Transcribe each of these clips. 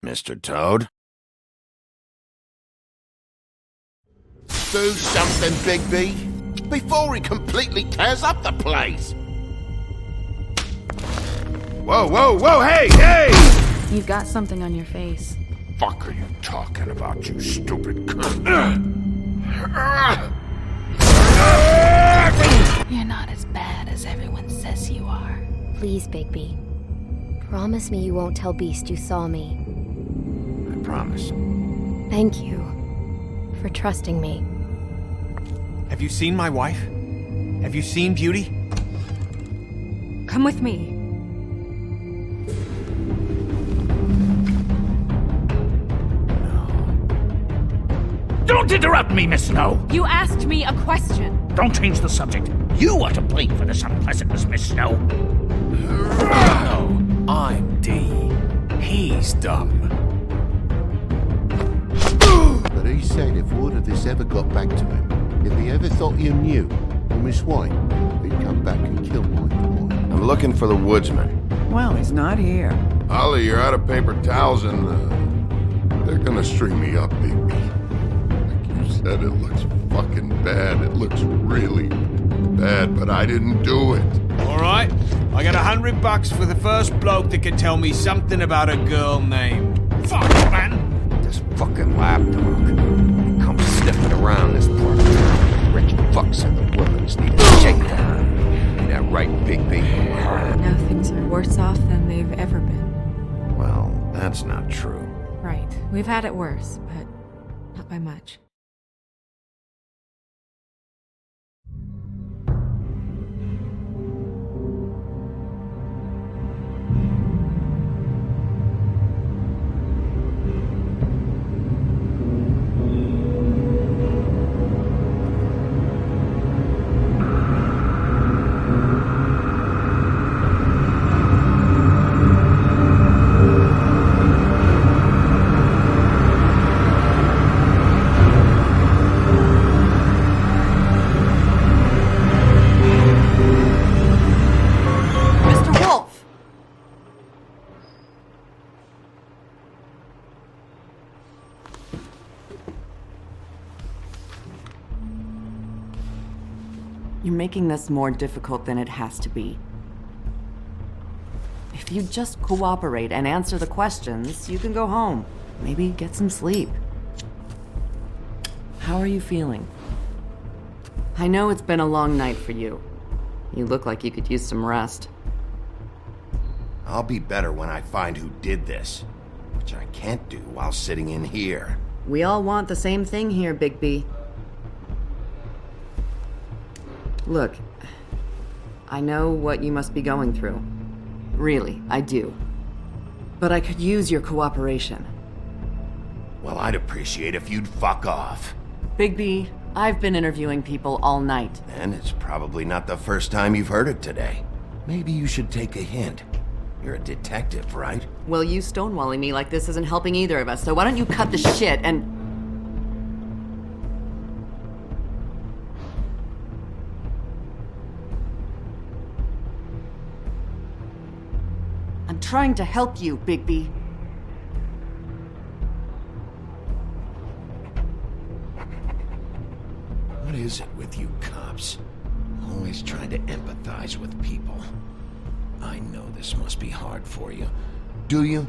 Mr. Toad? Do something, Bigby, before he completely tears up the place! Whoa, whoa, whoa, hey, hey! You've got something on your face. Fuck are you talking about, you stupid cunt? You're not as bad as everyone says you are. Please, Bigby. Promise me you won't tell Beast you saw me. I promise. Thank you for trusting me. Have you seen my wife? Have you seen Beauty? Come with me. Don't interrupt me, Miss Snow! You asked me a question. Don't change the subject. You are to blame for this unpleasantness, Miss Snow. No, I'm D. He's dumb. But he said if word of this ever got back to him, if he ever thought you knew, or Miss White, he'd come back and kill my boy. I'm looking for the woodsman. Well, he's not here. Ollie, you're out of paper towels and, they're gonna string me up, Bigby. Like you said, it looks fucking bad. It looks really bad, but I didn't do it. All right, I got $100 for the first bloke that can tell me something about a girl named. Fuck, man! This fucking lapdog. He comes sniffing around this part. Rich fucks and the women's need a shakedown. Ain't that right, Bigby? Now things are worse off than they've ever been. Well, that's not true. Right. We've had it worse, but not by much. You're making this more difficult than it has to be. If you just cooperate and answer the questions, you can go home. Maybe get some sleep. How are you feeling? I know it's been a long night for you. You look like you could use some rest. I'll be better when I find who did this, which I can't do while sitting in here. We all want the same thing here, Bigby. Look, I know what you must be going through. Really, I do. But I could use your cooperation. Well, I'd appreciate if you'd fuck off. Bigby, I've been interviewing people all night. And it's probably not the first time you've heard it today. Maybe you should take a hint. You're a detective, right? Well, you stonewalling me like this isn't helping either of us, so why don't you cut the shit and... I'm trying to help you, Bigby. What is it with you cops? Always trying to empathize with people. I know this must be hard for you. Do you?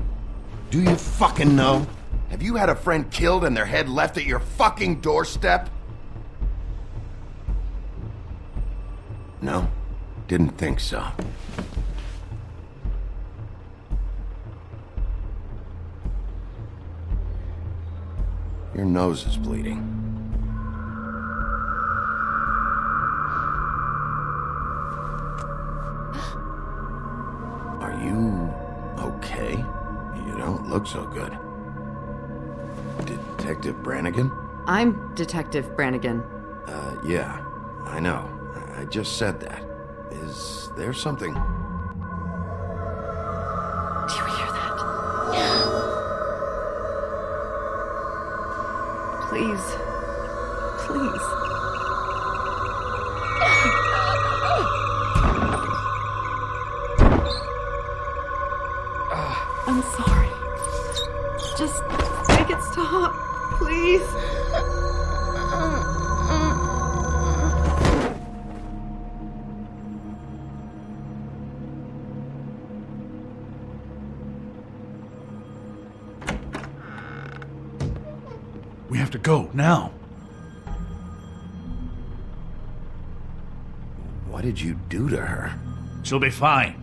Do you fucking know? Have you had a friend killed and their head left at your fucking doorstep? No? Didn't think so. Your nose is bleeding. Are you okay? You don't look so good. Detective Brannigan? I'm Detective Brannigan. Yeah, I know. I just said that. Is there something? Do you hear that? Please. Please. I'm sorry. Just make it stop, please. We have to go, now. What did you do to her? She'll be fine.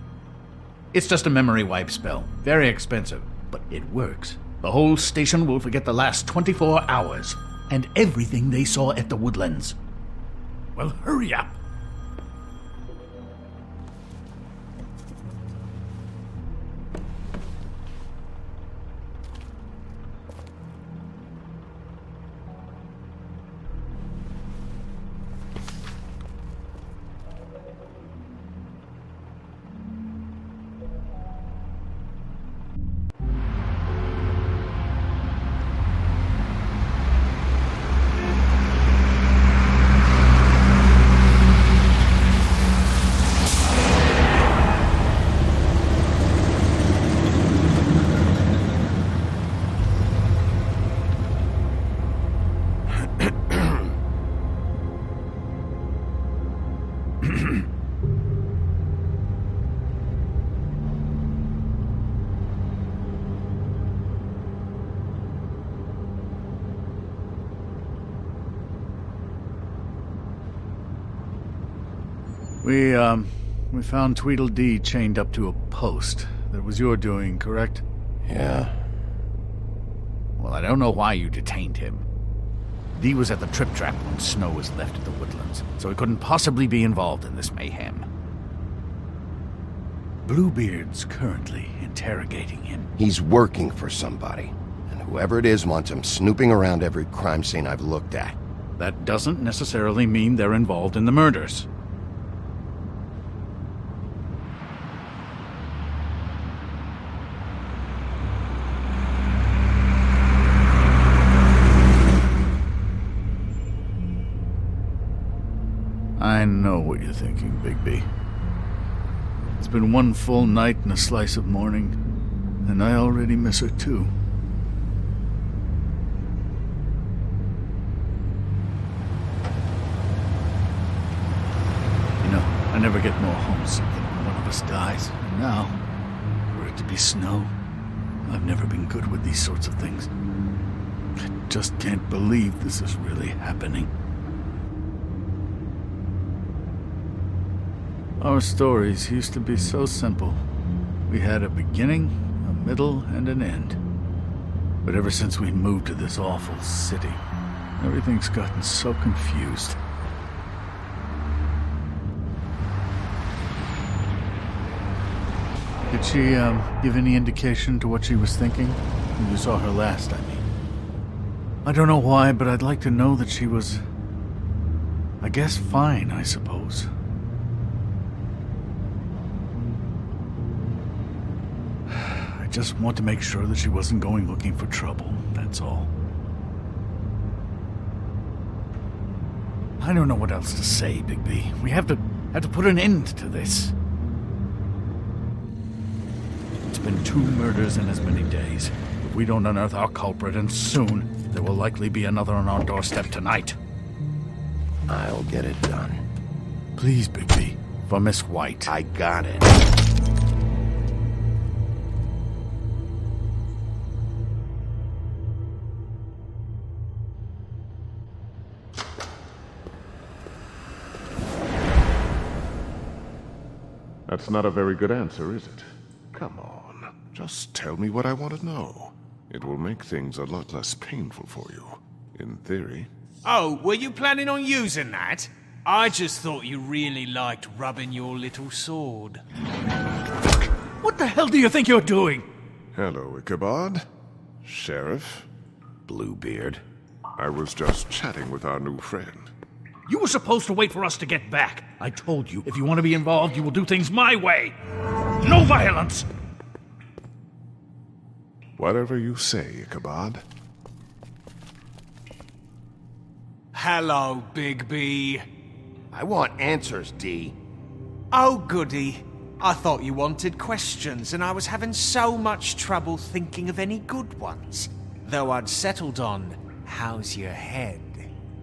It's just a memory wipe spell. Very expensive, but it works. The whole station will forget the last 24 hours, and everything they saw at the Woodlands. Well, hurry up. We found Tweedledee chained up to a post. That was your doing, correct? Yeah. Well, I don't know why you detained him. Dee was at the Trip Trap when Snow was left at the Woodlands, so he couldn't possibly be involved in this mayhem. Bluebeard's currently interrogating him. He's working for somebody, and whoever it is wants him snooping around every crime scene I've looked at. That doesn't necessarily mean they're involved in the murders. I know what you're thinking, Bigby. It's been one full night and a slice of morning, and I already miss her too. You know, I never get more homesick than when one of us dies, and now, for it to be Snow, I've never been good with these sorts of things. I just can't believe this is really happening. Our stories used to be so simple. We had a beginning, a middle, and an end. But ever since we moved to this awful city, everything's gotten so confused. Did she, give any indication to what she was thinking? When you saw her last, I mean. I don't know why, but I'd like to know that she was, I guess, fine, I suppose. I just want to make sure that she wasn't going looking for trouble, that's all. I don't know what else to say, Bigby. We have to put an end to this. It's been 2 murders in as many days. If we don't unearth our culprit, and soon, there will likely be another on our doorstep tonight. I'll get it done. Please, Bigby, for Miss White. I got it. That's not a very good answer, is it? Come on, just tell me what I want to know. It will make things a lot less painful for you, in theory. Oh, were you planning on using that? I just thought you really liked rubbing your little sword. What the hell do you think you're doing? Hello, Ichabod. Sheriff. Bluebeard. I was just chatting with our new friend. You were supposed to wait for us to get back. I told you, if you want to be involved, you will do things my way. No violence! Whatever you say, Ichabod. Hello, Big B. I want answers, D. Oh, goody. I thought you wanted questions, and I was having so much trouble thinking of any good ones. Though I'd settled on, how's your head?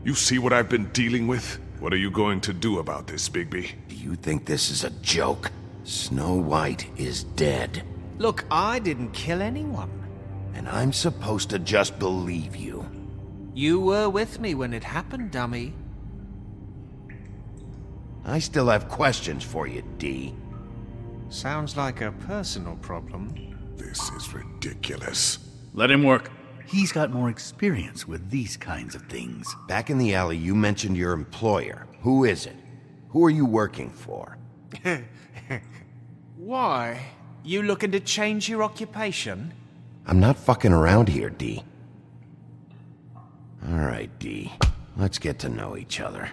You see what I've been dealing with? What are you going to do about this, Bigby? Do you think this is a joke? Snow White is dead. Look, I didn't kill anyone. And I'm supposed to just believe you. You were with me when it happened, dummy. I still have questions for you, D. Sounds like a personal problem. This is ridiculous. Let him work. He's got more experience with these kinds of things. Back in the alley, you mentioned your employer. Who is it? Who are you working for? Why? You looking to change your occupation? I'm not fucking around here, D. All right, D. Let's get to know each other.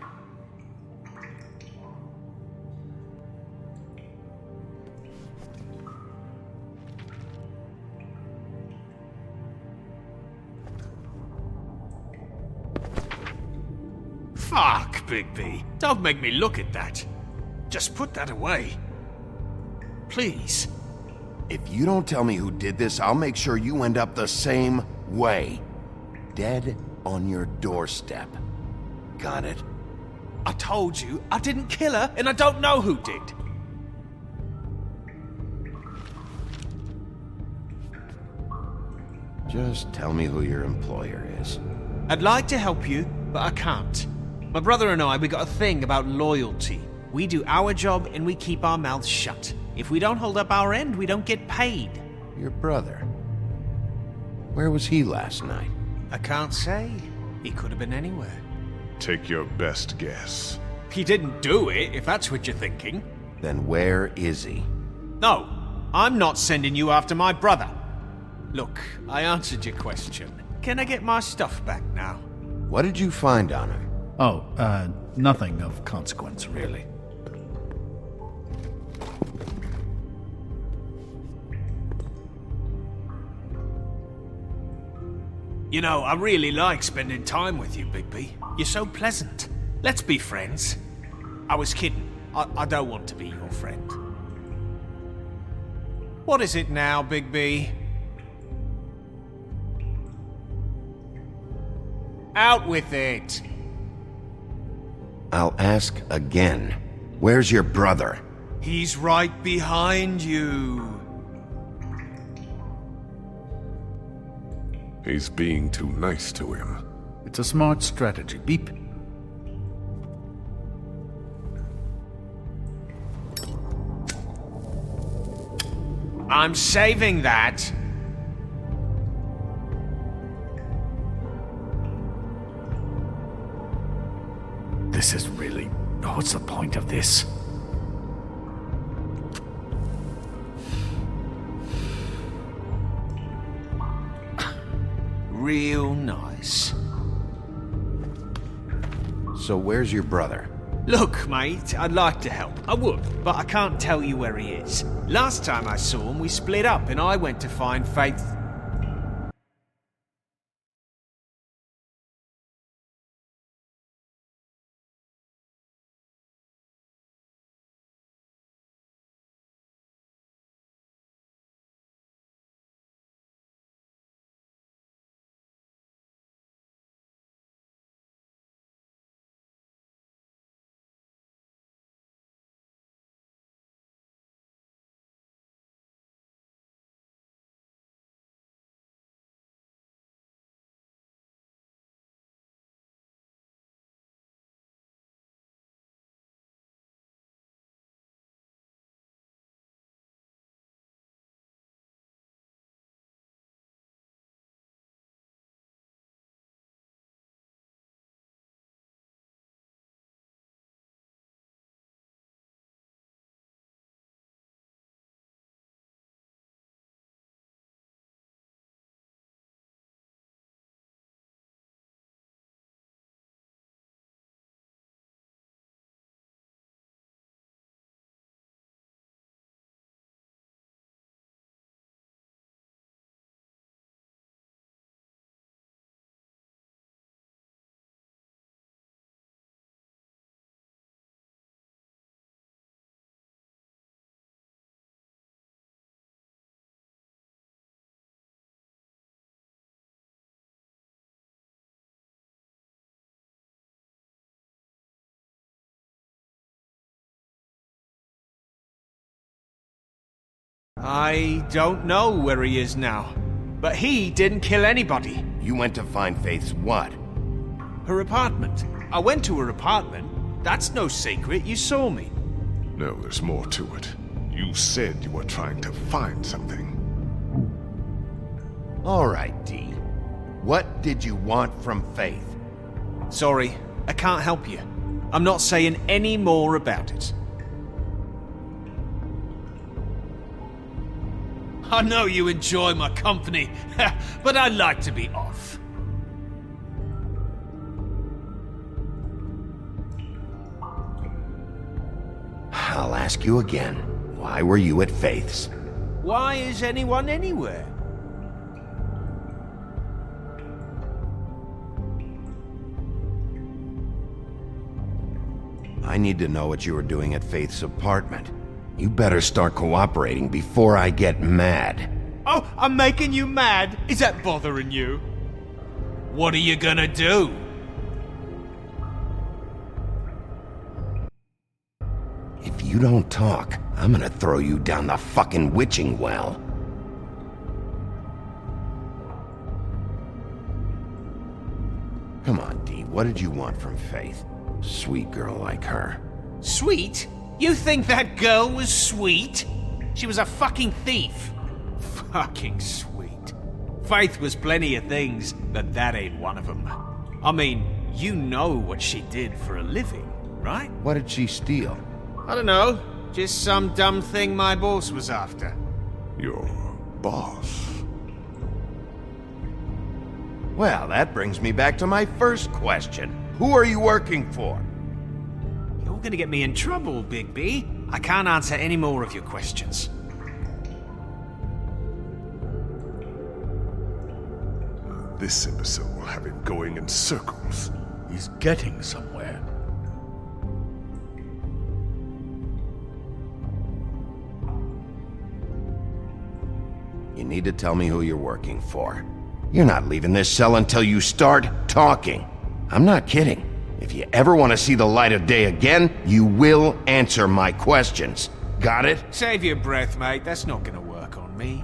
Fuck, Bigby. Don't make me look at that. Just put that away. Please. If you don't tell me who did this, I'll make sure you end up the same way. Dead on your doorstep. Got it? I told you I didn't kill her, and I don't know who did. Just tell me who your employer is. I'd like to help you, but I can't. My brother and I, we got a thing about loyalty. We do our job and we keep our mouths shut. If we don't hold up our end, we don't get paid. Your brother? Where was he last night? I can't say. He could have been anywhere. Take your best guess. He didn't do it, if that's what you're thinking. Then where is he? No, I'm not sending you after my brother. Look, I answered your question. Can I get my stuff back now? What did you find on him? Oh, nothing of consequence, really. You know, I really like spending time with you, Bigby. You're so pleasant. Let's be friends. I was kidding. I don't want to be your friend. What is it now, Bigby? Out with it! I'll ask again. Where's your brother? He's right behind you. He's being too nice to him. It's a smart strategy. Beep. I'm saving that. This is really... What's the point of this? Real nice. So where's your brother? Look, mate, I'd like to help. I would, but I can't tell you where he is. Last time I saw him, we split up and I went to find Faith. I don't know where he is now, but he didn't kill anybody. You went to find Faith's what? Her apartment. I went to her apartment. That's no secret, you saw me. No, there's more to it. You said you were trying to find something. All right, D. What did you want from Faith? Sorry, I can't help you. I'm not saying any more about it. I know you enjoy my company, but I'd like to be off. I'll ask you again. Why were you at Faith's? Why is anyone anywhere? I need to know what you were doing at Faith's apartment. You better start cooperating before I get mad. Oh, I'm making you mad? Is that bothering you? What are you gonna do? If you don't talk, I'm gonna throw you down the fucking witching well. Come on, Dee, what did you want from Faith? Sweet girl like her. Sweet? You think that girl was sweet? She was a fucking thief. Fucking sweet. Faith was plenty of things, but that ain't one of them. I mean, you know what she did for a living, right? What did she steal? I don't know. Just some dumb thing my boss was after. Your boss? Well, that brings me back to my first question. Who are you working for? You're gonna get me in trouble, Big B. I can't answer any more of your questions. This imbecile will have him going in circles. He's getting somewhere. You need to tell me who you're working for. You're not leaving this cell until you start talking. I'm not kidding. If you ever want to see the light of day again, you will answer my questions. Got it? Save your breath, mate. That's not gonna work on me.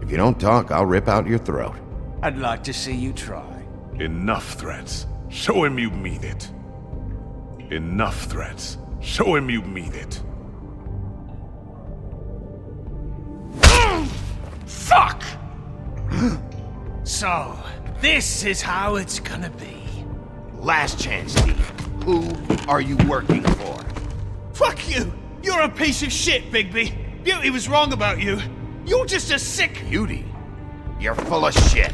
If you don't talk, I'll rip out your throat. I'd like to see you try. Enough threats. Show him you mean it. Enough threats. Show him you mean it. Fuck! So, this is how it's gonna be. Last chance, Steve. Who are you working for? Fuck you! You're a piece of shit, Bigby! Beauty was wrong about you. You're just a sick... Beauty? You're full of shit.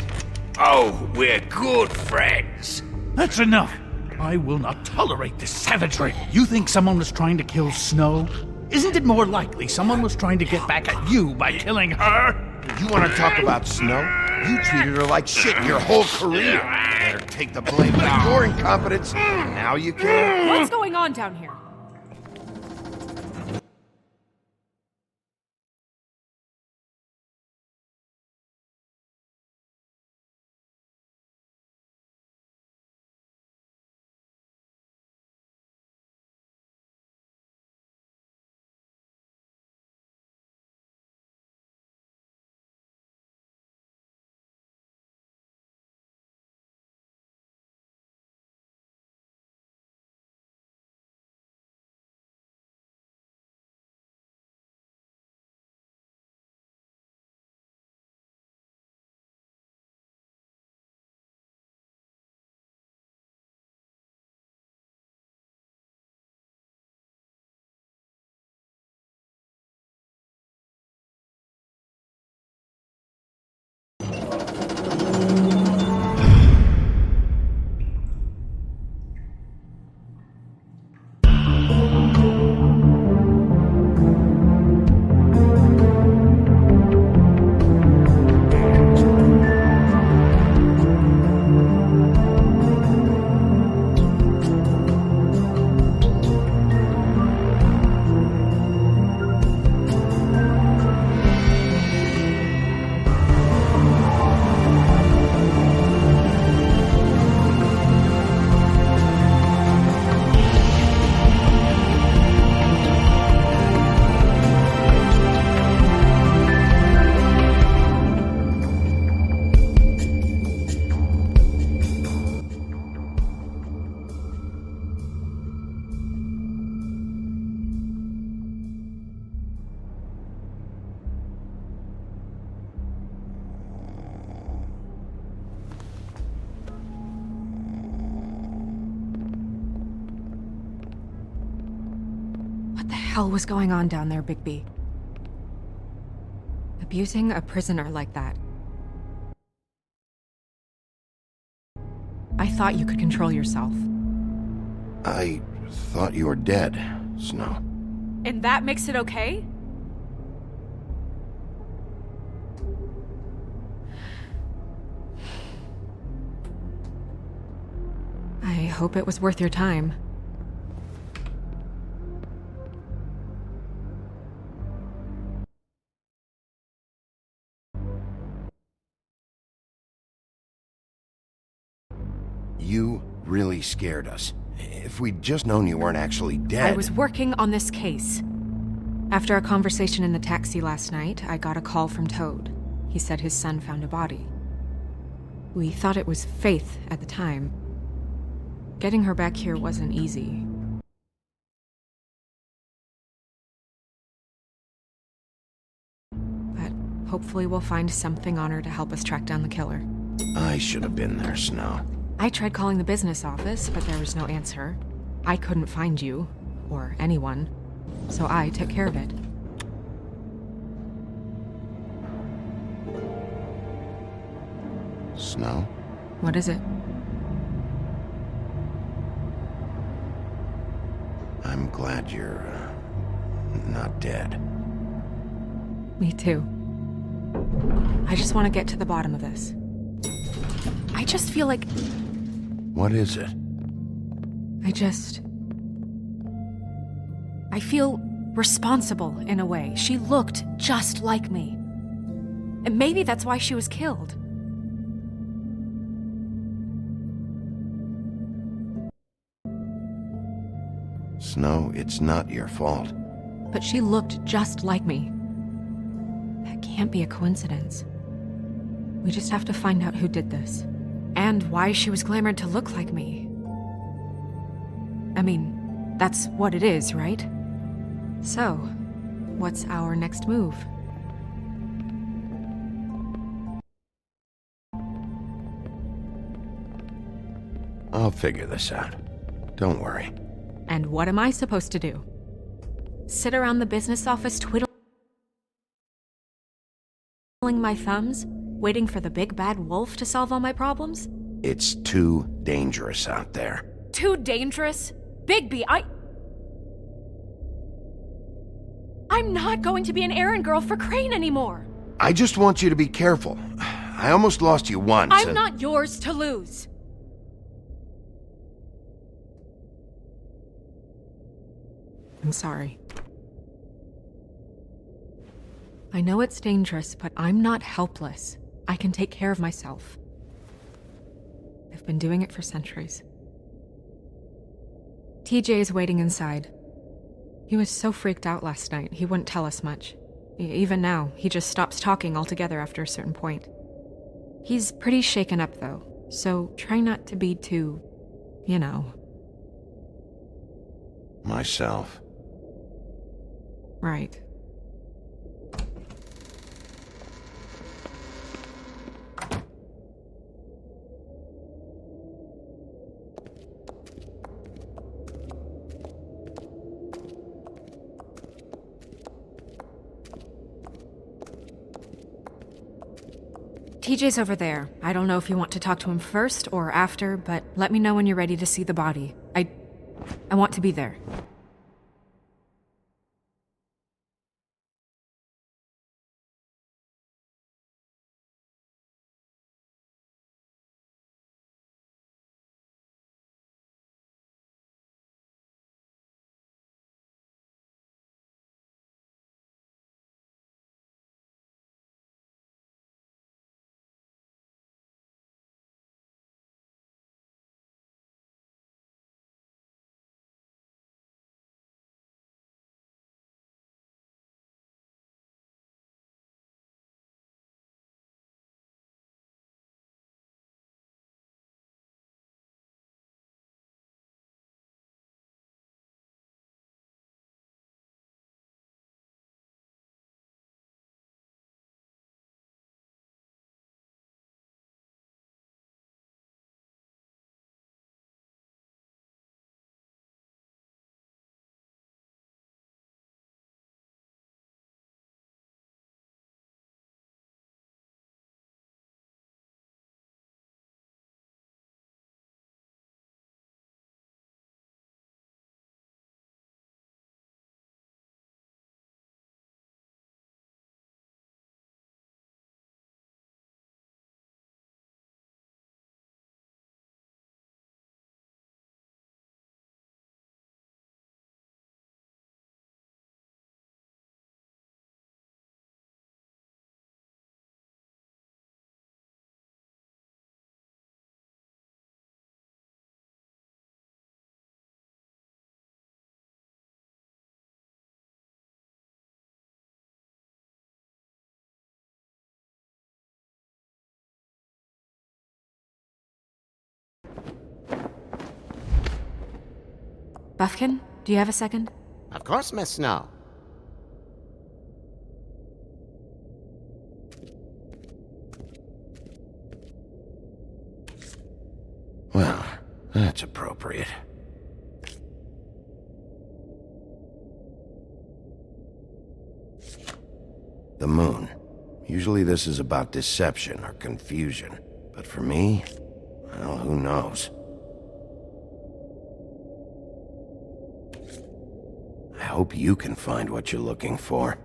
Oh, we're good friends. That's enough. I will not tolerate this savagery. You think someone was trying to kill Snow? Isn't it more likely someone was trying to get back at you by killing her? You want to talk about Snow? You treated her like shit your whole career. Better take the blame for your incompetence. Now you can. What's going on down here? What the hell was going on down there, Bigby? Abusing a prisoner like that. I thought you could control yourself. I thought you were dead, Snow. And that makes it okay? I hope it was worth your time. You really scared us. If we'd just known you weren't actually dead... I was working on this case. After a conversation in the taxi last night, I got a call from Toad. He said his son found a body. We thought it was Faith at the time. Getting her back here wasn't easy. But hopefully we'll find something on her to help us track down the killer. I should have been there, Snow. I tried calling the business office, but there was no answer. I couldn't find you, or anyone, so I took care of it. Snow? What is it? I'm glad you're, not dead. Me too. I just want to get to the bottom of this. I just feel like... What is it? I feel responsible in a way. She looked just like me. And maybe that's why she was killed. Snow, it's not your fault. But she looked just like me. That can't be a coincidence. We just have to find out who did this. And why she was glamored to look like me. I mean, that's what it is, right? So, what's our next move? I'll figure this out. Don't worry. And what am I supposed to do? Sit around the business office twiddling my thumbs, waiting for the big bad wolf to solve all my problems? It's too dangerous out there. Too dangerous? Bigby, I'm not going to be an errand girl for Crane anymore! I just want you to be careful. I almost lost you once. I'm not yours to lose! I'm sorry. I know it's dangerous, but I'm not helpless. I can take care of myself. I've been doing it for centuries. TJ is waiting inside. He was so freaked out last night, he wouldn't tell us much. Even now, he just stops talking altogether after a certain point. He's pretty shaken up, though, so try not to be too, you know. Myself. Right. TJ's over there. I don't know if you want to talk to him first or after, but let me know when you're ready to see the body. I want to be there. Buffkin, do you have a second? Of course, Miss Snow. Well, that's appropriate. The moon. Usually this is about deception or confusion. But for me, well, who knows? I hope you can find what you're looking for.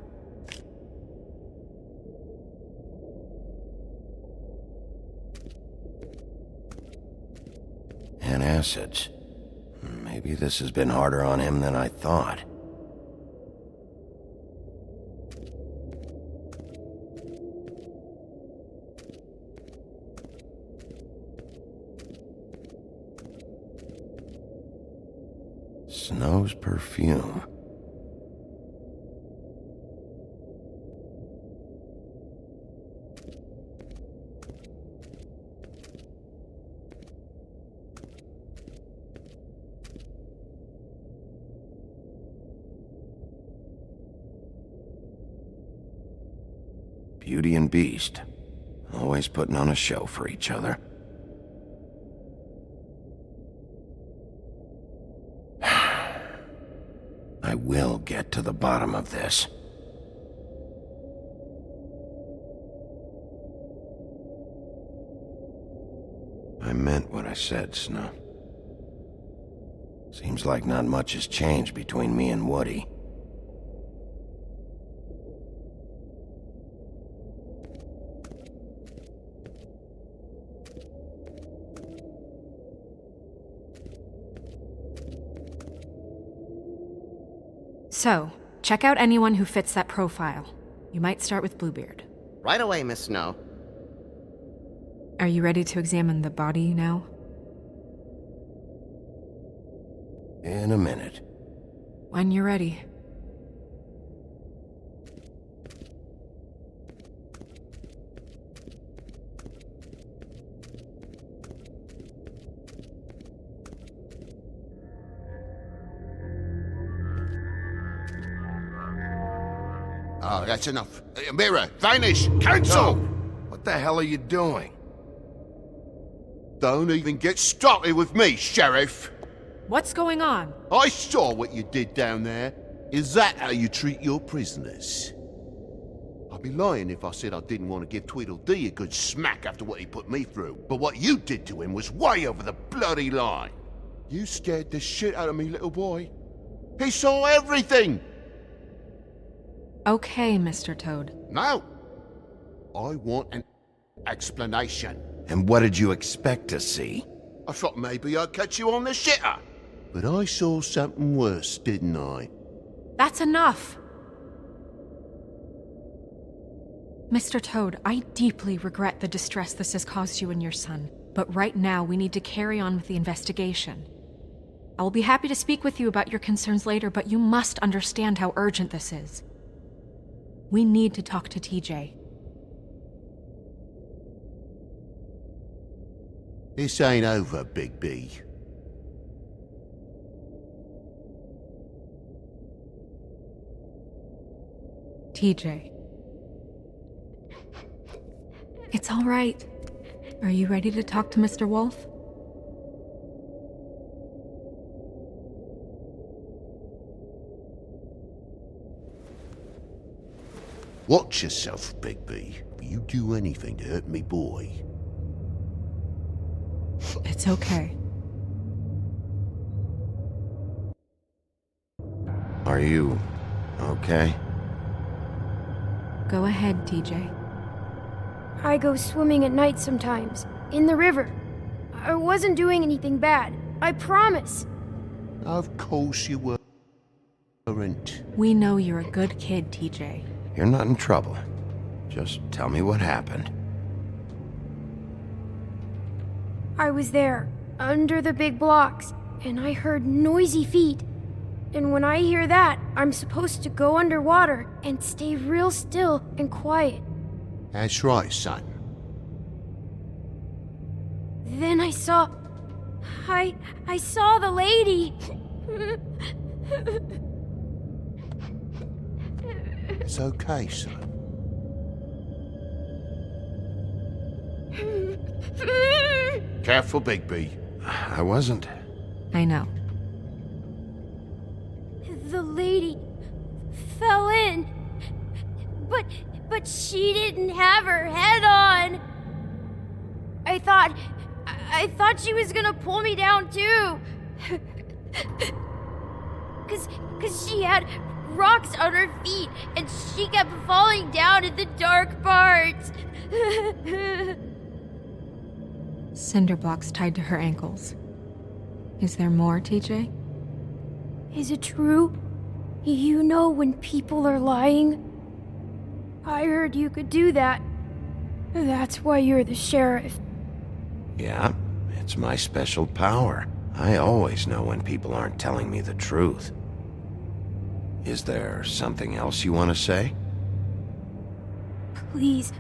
And acids. Maybe this has been harder on him than I thought. Snow's perfume. Beauty and Beast. Always putting on a show for each other. I will get to the bottom of this. I meant what I said, Snow. Seems like not much has changed between me and Woody. So, check out anyone who fits that profile. You might start with Bluebeard. Right away, Miss Snow. Are you ready to examine the body now? In a minute. When you're ready. Oh, that's enough. Mirror, vanish, cancel! No. What the hell are you doing? Don't even get started with me, Sheriff. What's going on? I saw what you did down there. Is that how you treat your prisoners? I'd be lying if I said I didn't want to give Tweedledee a good smack after what he put me through. But what you did to him was way over the bloody line. You scared the shit out of me, little boy. He saw everything! Okay, Mr. Toad. No. I want an explanation. And what did you expect to see? I thought maybe I'd catch you on the shitter. But I saw something worse, didn't I? That's enough! Mr. Toad, I deeply regret the distress this has caused you and your son, but right now we need to carry on with the investigation. I will be happy to speak with you about your concerns later, but you must understand how urgent this is. We need to talk to TJ. This ain't over, Big B. TJ. It's all right. Are you ready to talk to Mr. Wolf? Watch yourself, Big B. If you do anything to hurt me, boy. It's okay. Are you okay? Go ahead, TJ. I go swimming at night sometimes, in the river. I wasn't doing anything bad, I promise. Of course you weren't. We know you're a good kid, TJ. You're not in trouble. Just tell me what happened. I was there, under the big blocks, and I heard noisy feet. And when I hear that, I'm supposed to go underwater and stay real still and quiet. That's right, son. Then I saw the lady. It's okay, son. Careful, Bigby. I wasn't. I know. The lady fell in. But she didn't have her head on. I thought she was gonna pull me down too. Cause she had rocks on her feet and she kept falling down in the dark parts. Cinder blocks tied to her ankles. Is there more, TJ? Is it true? You know when people are lying? I heard you could do that. That's why you're the sheriff. Yeah, it's my special power. I always know when people aren't telling me the truth. Is there something else you want to say? Please,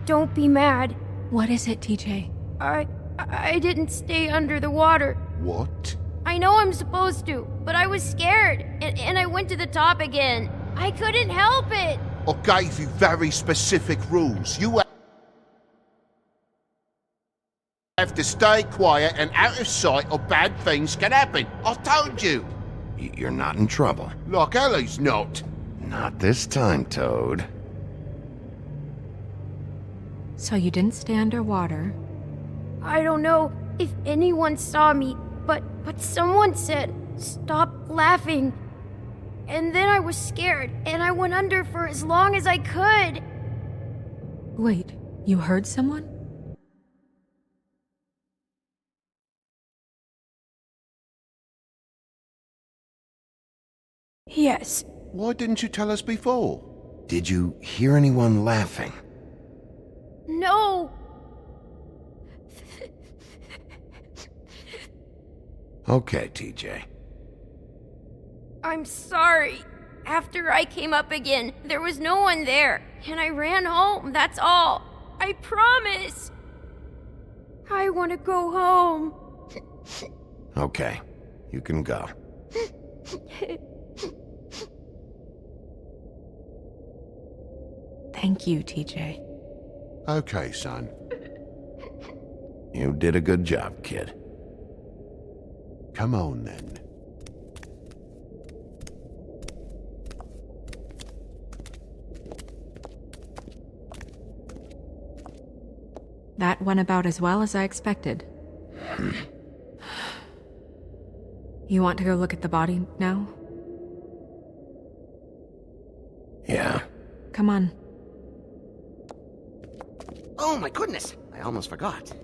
don't be mad. What is it, TJ? I didn't stay under the water. What? I know I'm supposed to, but I was scared, and I went to the top again. I couldn't help it. I gave you very specific rules. You have to stay quiet and out of sight or bad things can happen. I told you. You're not in trouble. Like Ellie's not. Not this time, Toad. So you didn't stay underwater. I don't know if anyone saw me, but someone said, "Stop laughing." And then I was scared, and I went under for as long as I could. Wait, you heard someone? Yes. Why didn't you tell us before? Did you hear anyone laughing? No. Okay, TJ. I'm sorry. After I came up again, there was no one there, and I ran home, that's all. I promise. I want to go home. Okay, you can go. Thank you, TJ. Okay, son. You did a good job, kid. Come on, then. That went about as well as I expected. You want to go look at the body now? Yeah. Come on. Oh my goodness, I almost forgot.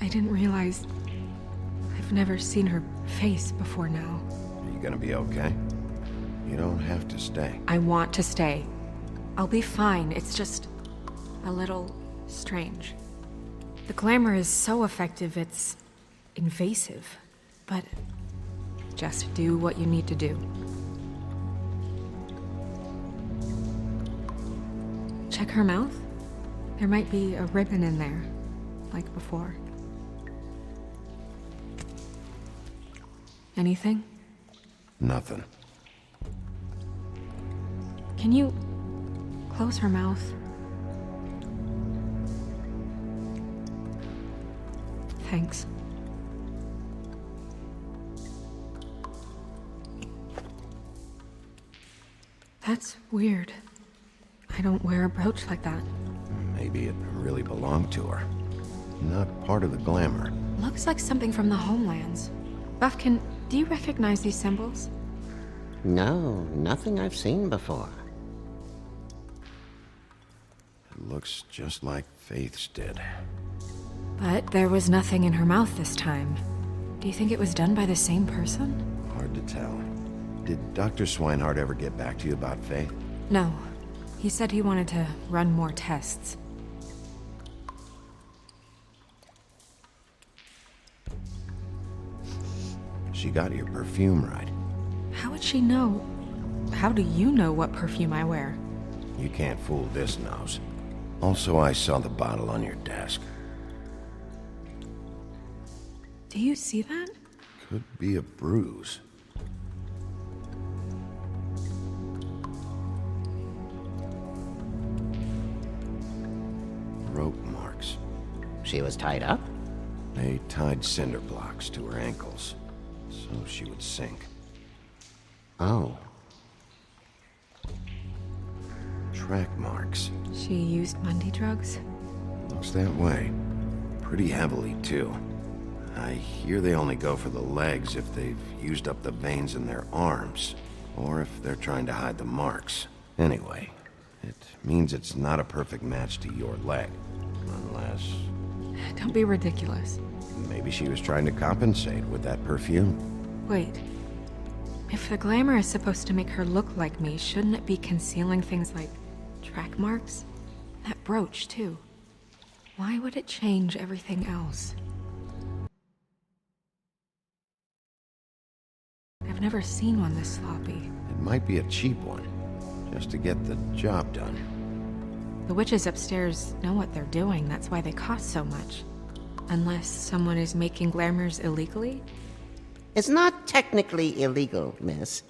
I didn't realize I've never seen her face before now. Are you gonna be okay? You don't have to stay. I want to stay. I'll be fine. It's just a little strange. The glamour is so effective, it's invasive. But just do what you need to do. Check her mouth. There might be a ribbon in there, like before. Anything? Nothing. Can you close her mouth? Thanks. That's weird. I don't wear a brooch like that. Maybe it really belonged to her. Not part of the glamour. Looks like something from the homelands. Buffkin, do you recognize these symbols? No, nothing I've seen before. looks just like Faith's did. But there was nothing in her mouth this time. Do you think it was done by the same person? Hard to tell. Did Dr. Swinehart ever get back to you about Faith? No. He said he wanted to run more tests. She got your perfume right. How would she know? How do you know what perfume I wear? You can't fool this nose. Also, I saw the bottle on your desk. Do you see that? Could be a bruise. Rope marks. She was tied up? They tied cinder blocks to her ankles, so she would sink. Oh. Track marks. She used Mundy drugs? Looks that way. Pretty heavily, too. I hear they only go for the legs if they've used up the veins in their arms, or if they're trying to hide the marks. Anyway, it means it's not a perfect match to your leg. Unless... Don't be ridiculous. maybe she was trying to compensate with that perfume. Wait. If the glamour is supposed to make her look like me, shouldn't it be concealing things like track marks? That brooch, too. Why would it change everything else? I've never seen one this sloppy. It might be a cheap one, just to get the job done. The witches upstairs know what they're doing, that's why they cost so much. Unless someone is making glamours illegally? It's not technically illegal, miss.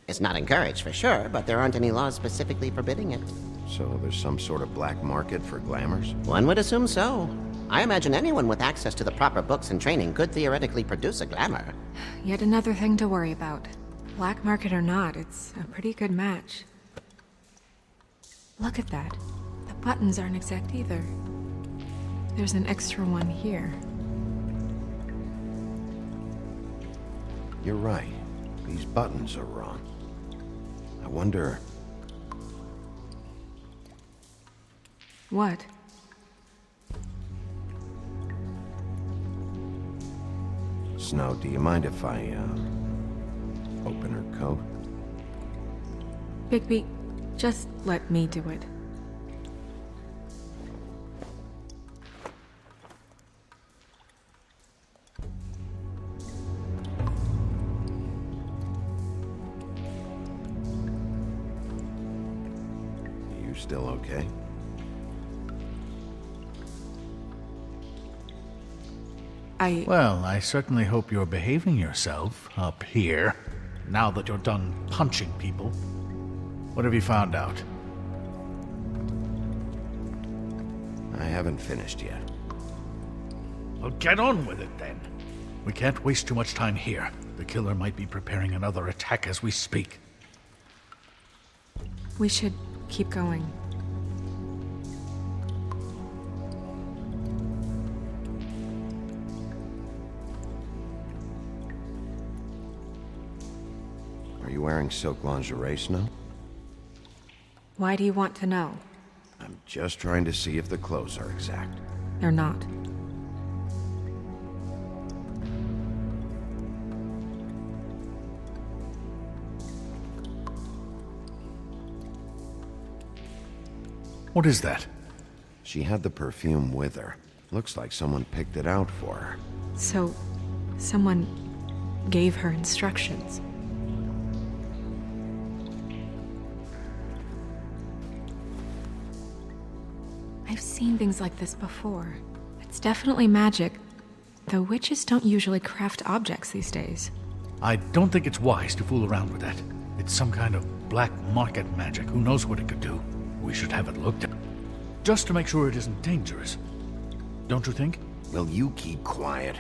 It's not encouraged for sure, but there aren't any laws specifically forbidding it. So there's some sort of black market for glamours? One would assume so. I imagine anyone with access to the proper books and training could theoretically produce a glamour. Yet another thing to worry about. Black market or not, it's a pretty good match. Look at that. The buttons aren't exact either. There's an extra one here. You're right. These buttons are wrong. I wonder... What? Snow, do you mind if I, open her coat? Bigby, just let me do it. You still okay? Well, I certainly hope you're behaving yourself up here, now that you're done punching people. What have you found out? I haven't finished yet. Well, get on with it then. We can't waste too much time here. The killer might be preparing another attack as we speak. We should keep going. Are you wearing silk lingerie, Snow? Why do you want to know? I'm just trying to see if the clothes are exact. They're not. What is that? She had the perfume with her. Looks like someone picked it out for her. So, someone gave her instructions. I've seen things like this before. It's definitely magic, though witches don't usually craft objects these days. I don't think it's wise to fool around with that. It's some kind of black market magic. Who knows what it could do? We should have it looked at. Just to make sure it isn't dangerous. Don't you think? Will you keep quiet?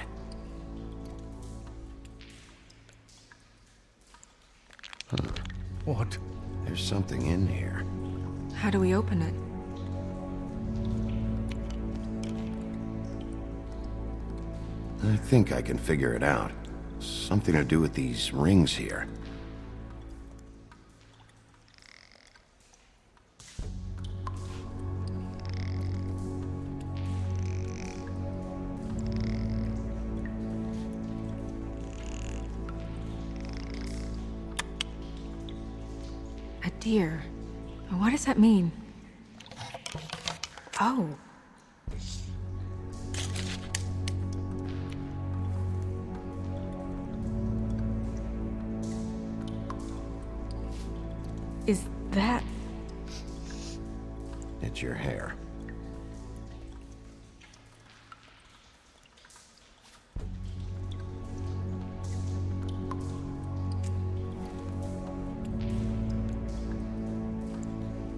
Huh. What? There's something in here. How do we open it? I think I can figure it out. Something to do with these rings here. deer. What does that mean? Oh. Is that... It's your hair.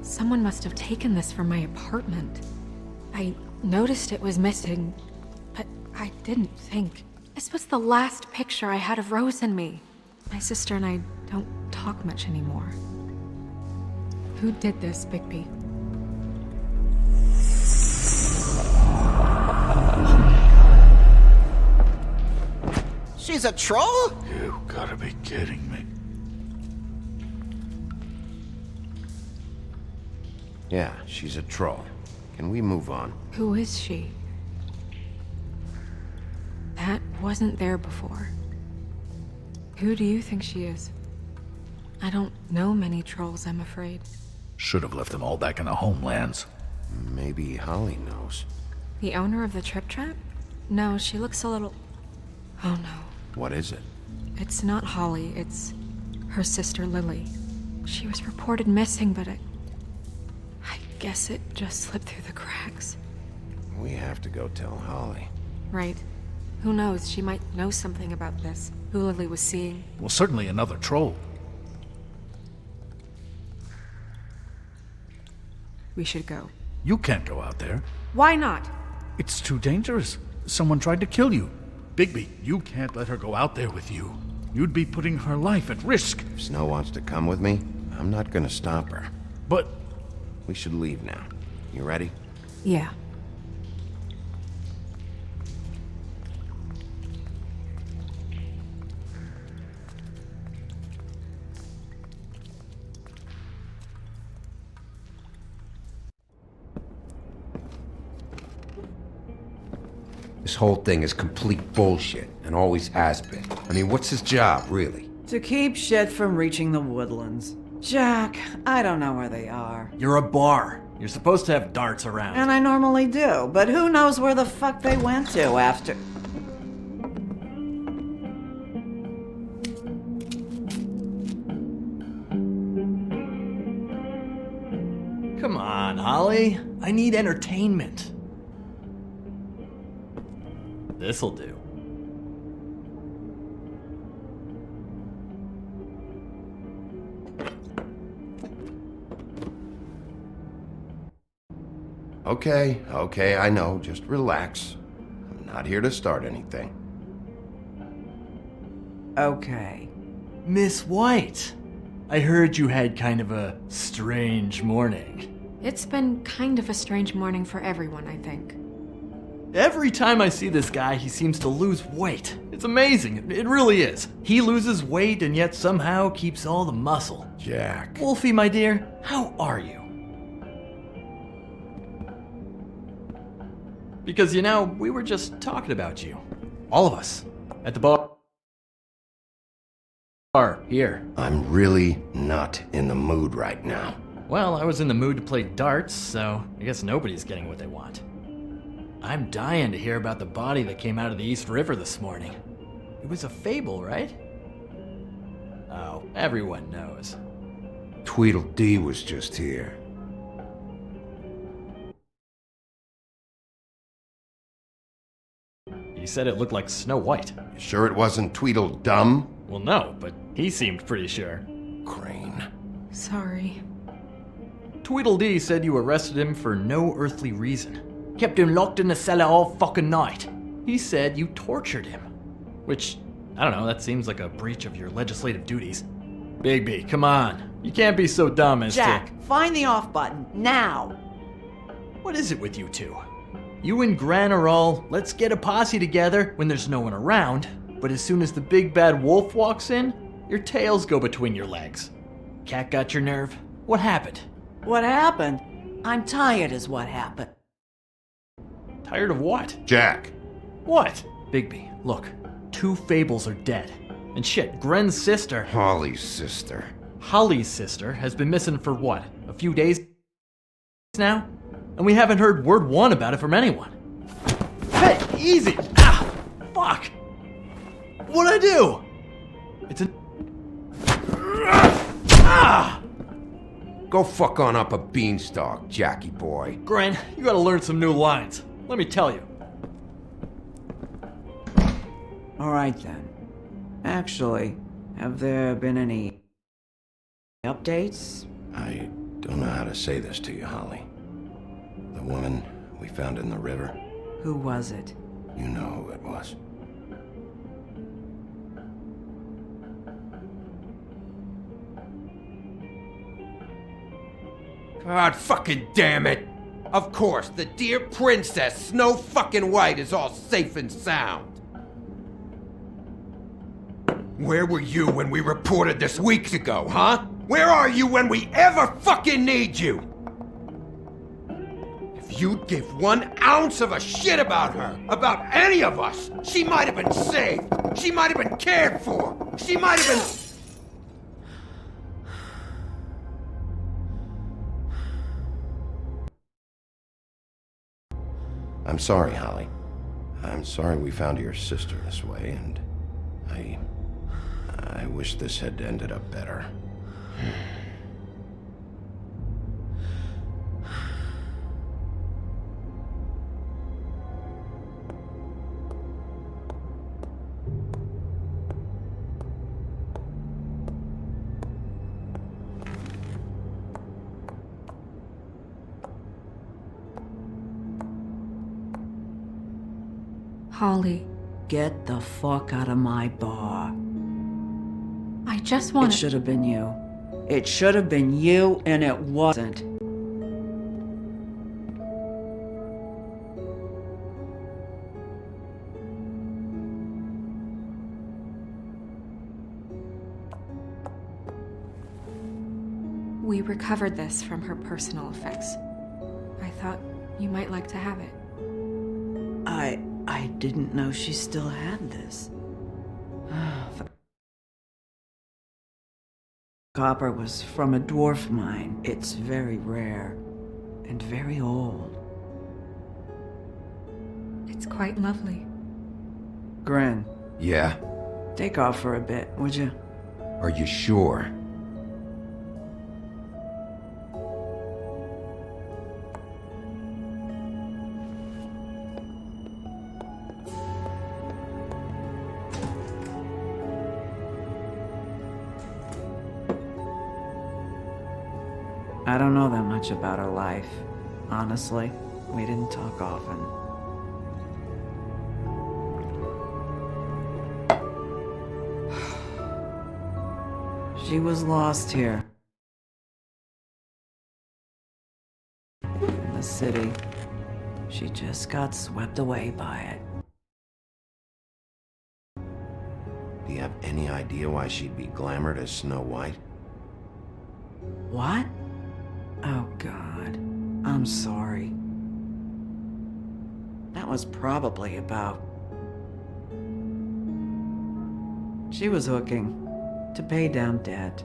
Someone must have taken this from my apartment. I noticed it was missing, but I didn't think. This was the last picture I had of Rose and me. My sister and I don't talk much anymore. Who did this, Bigby? She's a troll? You gotta be kidding me. Yeah, she's a troll. Can we move on? Who is she? That wasn't there before. Who do you think she is? I don't know many trolls, I'm afraid. Should have left them all back in the homelands. Maybe Holly knows. The owner of the Trip Trap? No, she looks a little... Oh no. What is it? It's not Holly, it's her sister Lily. She was reported missing, but I guess it just slipped through the cracks. We have to go tell Holly. Right. Who knows, she might know something about this. Who Lily was seeing. Well, certainly another troll. We should go. You can't go out there. Why not? It's too dangerous. Someone tried to kill you. Bigby, you can't let her go out there with you. You'd be putting her life at risk. If Snow wants to come with me, I'm not gonna stop her. But... We should leave now. You ready? Yeah. This whole thing is complete bullshit, and always has been. I mean, what's his job, really? To keep shit from reaching the woodlands. Jack, I don't know where they are. You're a bar. You're supposed to have darts around. And I normally do, but who knows where the fuck they went to after... Come on, Holly. I need entertainment. This'll do. Okay, I know. Just relax. I'm not here to start anything. Okay. Miss White, I heard you had kind of a strange morning. It's been kind of a strange morning for everyone, I think. Every time I see this guy, he seems to lose weight. It's amazing. It really is. He loses weight and yet somehow keeps all the muscle. Jack. Wolfie, my dear, how are you? Because, you know, we were just talking about you. All of us. At the bar. Here. I'm really not in the mood right now. Well, I was in the mood to play darts, so I guess nobody's getting what they want. I'm dying to hear about the body that came out of the East River this morning. It was a fable, right? Oh, everyone knows. Tweedledee was just here. He said it looked like Snow White. You sure it wasn't Tweedledum? Well, no, but he seemed pretty sure. Crane. Sorry. Tweedledee said you arrested him for no earthly reason. Kept him locked in the cellar all fucking night. He said you tortured him. Which, I don't know, that seems like a breach of your legislative duties. Bigby, come on. You can't be so dumb as Jack, find the off button, now! What is it with you two? You and Gran are all, let's get a posse together when there's no one around, but as soon as the big bad wolf walks in, your tails go between your legs. Cat got your nerve? What happened? What happened? I'm tired is what happened. Tired of what? Jack. What? Bigby, look, 2 fables are dead. And shit, Gren's sister... Holly's sister. Holly's sister has been missing for what, a few days now? And we haven't heard word one about it from anyone. Hey, easy! Ah, fuck! What'd I do? It's an... Ah! Go fuck on up a beanstalk, Jackie boy. Gren, you gotta learn some new lines. Let me tell you. Alright then. Actually, have there been any updates? I don't know how to say this to you, Holly. The woman we found in the river. Who was it? You know who it was. God fucking damn it! Of course, the dear princess, Snow fucking White, is all safe and sound. Where were you when we reported this weeks ago, huh? Where are you when we ever fucking need you? If you'd give 1 ounce of a shit about her, about any of us, she might have been saved. She might have been cared for. She might have been... I'm sorry, Holly. I'm sorry we found your sister this way, and I wish this had ended up better. Holly, Get the fuck out of my bar. I just want It should have been you. It should have been you, and it wasn't. We recovered this from her personal effects. I thought you might like to have it. I didn't know she still had this. The copper was from a dwarf mine. It's very rare and very old. It's quite lovely. Gren, Yeah? take off for a bit, would you? Are you sure? I don't know that much about her life. Honestly, we didn't talk often. She was lost here. In the city. She just got swept away by it. Do you have any idea why she'd be glamored as Snow White? What? Oh, God. I'm sorry. That was probably about... She was hooking to pay down debt.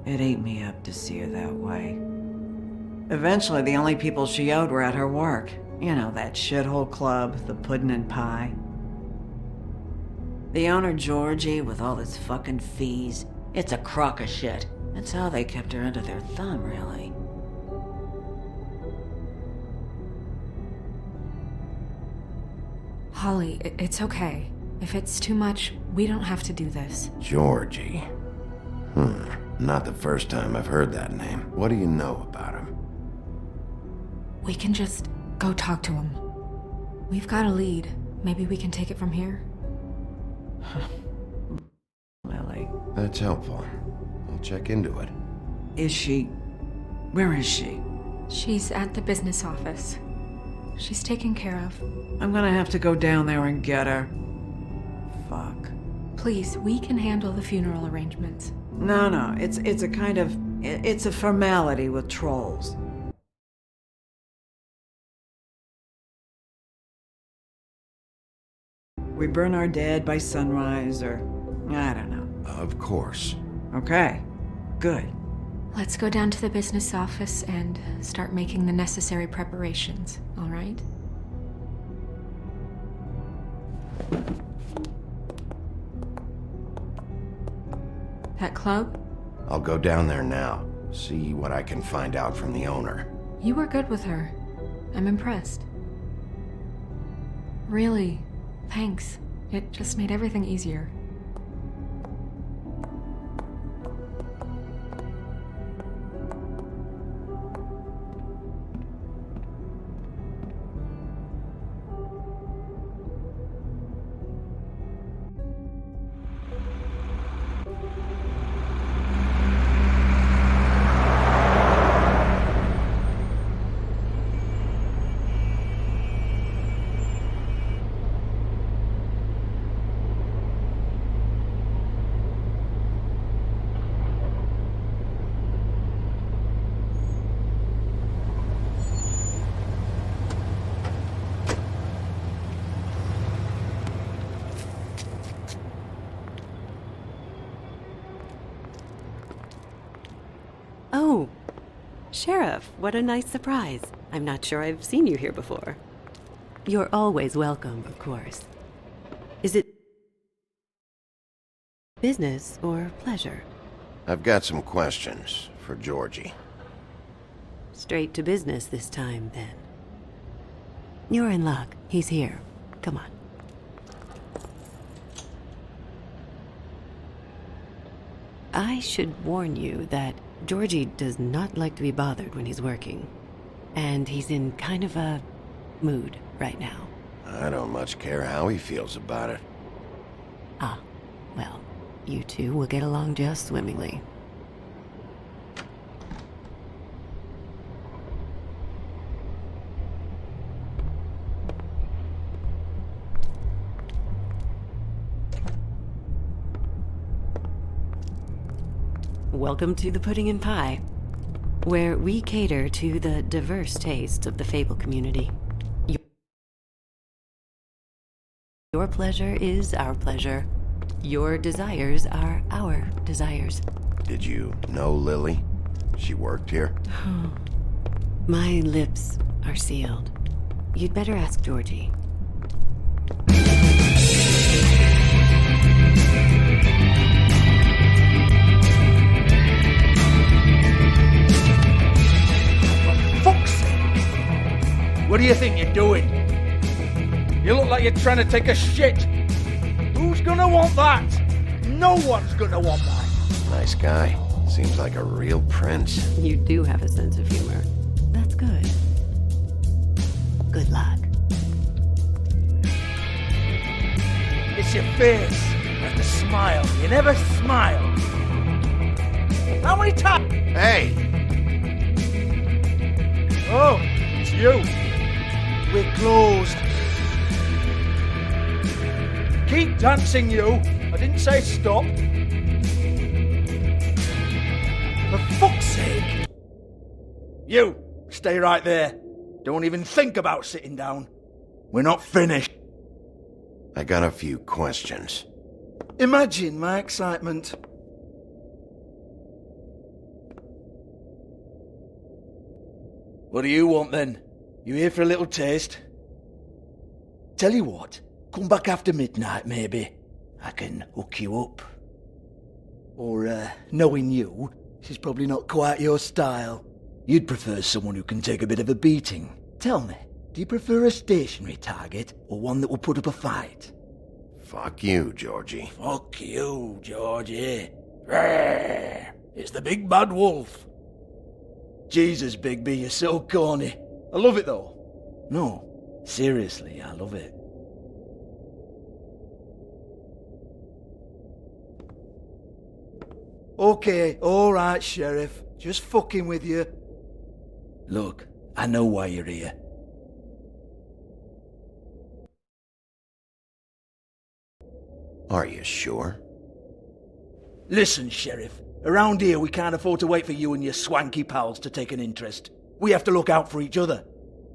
It ate me up to see her that way. Eventually, the only people she owed were at her work. You know, that shithole club, the Puddin' and Pie. The owner, Georgie, with all his fucking fees. It's a crock of shit. That's how they kept her under their thumb, really. Holly, it's okay. If it's too much, we don't have to do this. Georgie. Not the first time I've heard that name. What do you know about him? We can just go talk to him. We've got a lead. Maybe we can take it from here? Lily. That's helpful. I'll check into it. Is she... Where is she? She's at the business office. She's taken care of. I'm gonna have to go down there and get her. Fuck. Please, we can handle the funeral arrangements. No, it's a kind of... It's a formality with trolls. We burn our dead by sunrise, or... I don't know. Of course. Okay. Good. Let's go down to the business office and start making the necessary preparations, all right? That club? I'll go down there now, see what I can find out from the owner. You were good with her. I'm impressed. Really, thanks. It just made everything easier. Oh, Sheriff, what a nice surprise. I'm not sure I've seen you here before. You're always welcome, of course. Is it business or pleasure? I've got some questions for Georgie. Straight to business this time, then. You're in luck. He's here. Come on. I should warn you that Georgie does not like to be bothered when he's working. And he's in kind of a mood right now. I don't much care how he feels about it. Ah, well, you two will get along just swimmingly. Welcome to the Pudding and Pie, where we cater to the diverse tastes of the Fable community. Your pleasure is our pleasure. Your desires are our desires. Did you know Lily? She worked here? My lips are sealed. You'd better ask Georgie. What do you think you're doing? You look like you're trying to take a shit. Who's gonna want that? No one's gonna want that. Nice guy. Seems like a real prince. You do have a sense of humor. That's good. Good luck. It's your face. You have to smile. You never smile. How many times? Hey! Oh, it's you. We're closed. Keep dancing, you. I didn't say stop. For fuck's sake. You, stay right there. Don't even think about sitting down. We're not finished. I got a few questions. Imagine my excitement. What do you want then? You here for a little taste? Tell you what, come back after midnight maybe. I can hook you up. Or, knowing you, she's probably not quite your style. You'd prefer someone who can take a bit of a beating. Tell me, do you prefer a stationary target or one that will put up a fight? Fuck you, Georgie. Fuck you, Georgie. Rawr. It's the big bad wolf. Jesus, Bigby, you're so corny. I love it though. No, seriously, I love it. Okay, alright, Sheriff. Just fucking with you. Look, I know why you're here. Are you sure? Listen, Sheriff. Around here, we can't afford to wait for you and your swanky pals to take an interest. We have to look out for each other.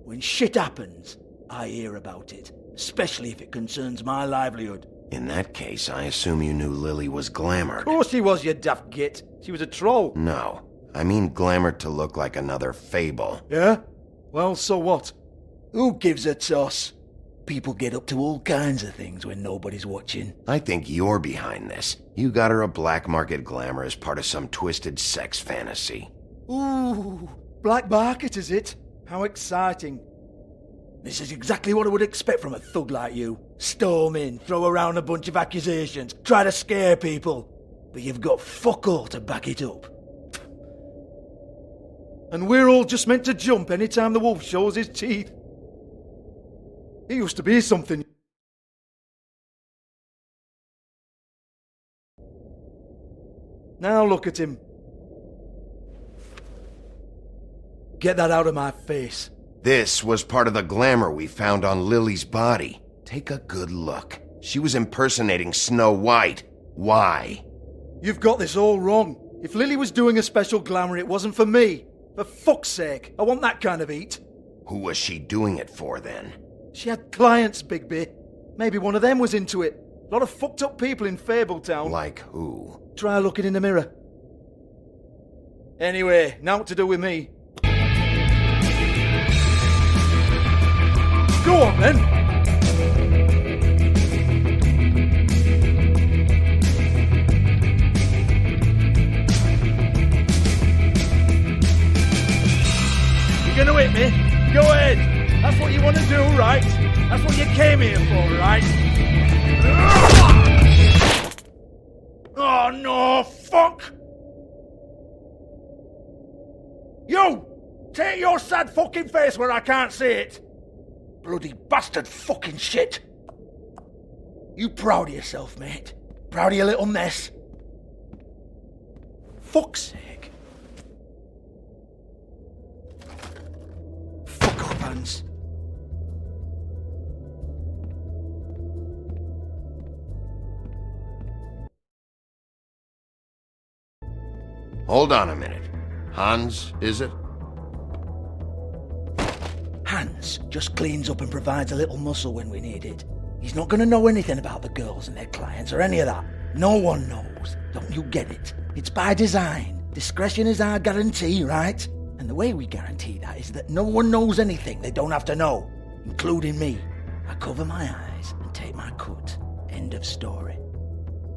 When shit happens, I hear about it, especially if it concerns my livelihood. In that case, I assume you knew Lily was glamored. Of course she was, you daft git. She was a troll. No, I mean glamored to look like another fable. Yeah? Well, so what? Who gives a toss? People get up to all kinds of things when nobody's watching. I think you're behind this. You got her a black market glamour as part of some twisted sex fantasy. Ooh, black market is it? How exciting. This is exactly what I would expect from a thug like you. Storm in, throw around a bunch of accusations, try to scare people. But you've got fuck all to back it up. And we're all just meant to jump any time the wolf shows his teeth. He used to be something. Now look at him. Get that out of my face. This was part of the glamour we found on Lily's body. Take a good look. She was impersonating Snow White. Why? You've got this all wrong. If Lily was doing a special glamour, it wasn't for me. For fuck's sake, I want that kind of eat. Who was she doing it for then? She had clients, Bigby. Maybe one of them was into it. A lot of fucked up people in Fabletown. Like who? Try looking in the mirror. Anyway, now what to do with me. Go on then. You're gonna hit me? Go ahead. That's what you want to do, right? That's what you came here for, right? Oh no, fuck! You! Take your sad fucking face where I can't see it! Bloody bastard fucking shit! You proud of yourself, mate? Proud of your little mess? Fuck's sake. Fuck off, Hans. Hold on a minute. Hans, is it? Hans just cleans up and provides a little muscle when we need it. He's not going to know anything about the girls and their clients or any of that. No one knows. Don't you get it? It's by design. Discretion is our guarantee, right? And the way we guarantee that is that no one knows anything they don't have to know, including me. I cover my eyes and take my cut. End of story.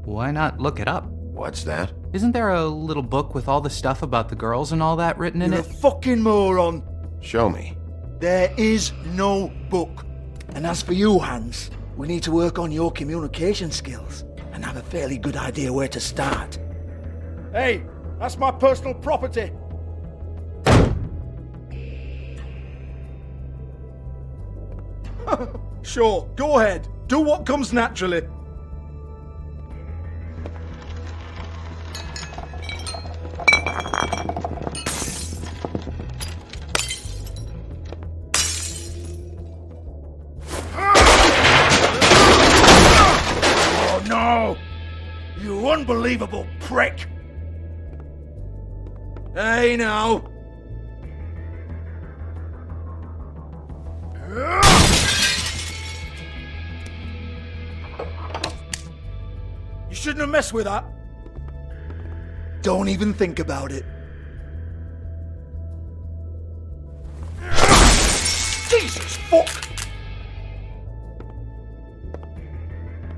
Why not look it up? What's that? Isn't there a little book with all the stuff about the girls and all that written in You're it? a fucking moron. Show me. There is no book. And as for you, Hans, we need to work on your communication skills and have a fairly good idea where to start. Hey, that's my personal property. Sure, go ahead. Do what comes naturally. Oh no! You unbelievable prick! Hey now! You shouldn't have messed with that. Don't even think about it. Jesus fuck!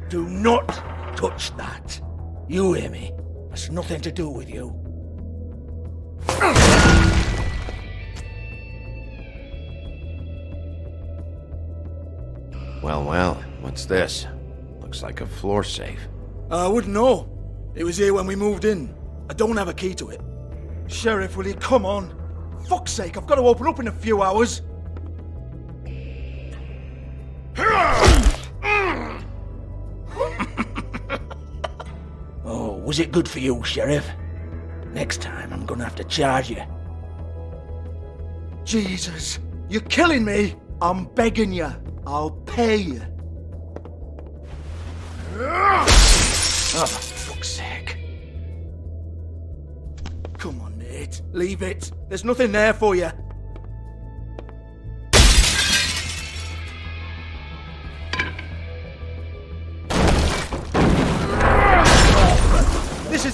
Do not touch that. You hear me? That's nothing to do with you. Well, what's this? Looks like a floor safe. I wouldn't know. It was here when we moved in. I don't have a key to it. Sheriff, will you come on? Fuck's sake, I've got to open up in a few hours. Oh, was it good for you, Sheriff? Next time I'm gonna have to charge you. Jesus, you're killing me. I'm begging you. I'll pay you. Oh, for fuck's sake. Come on, Nate. Leave it. There's nothing there for you.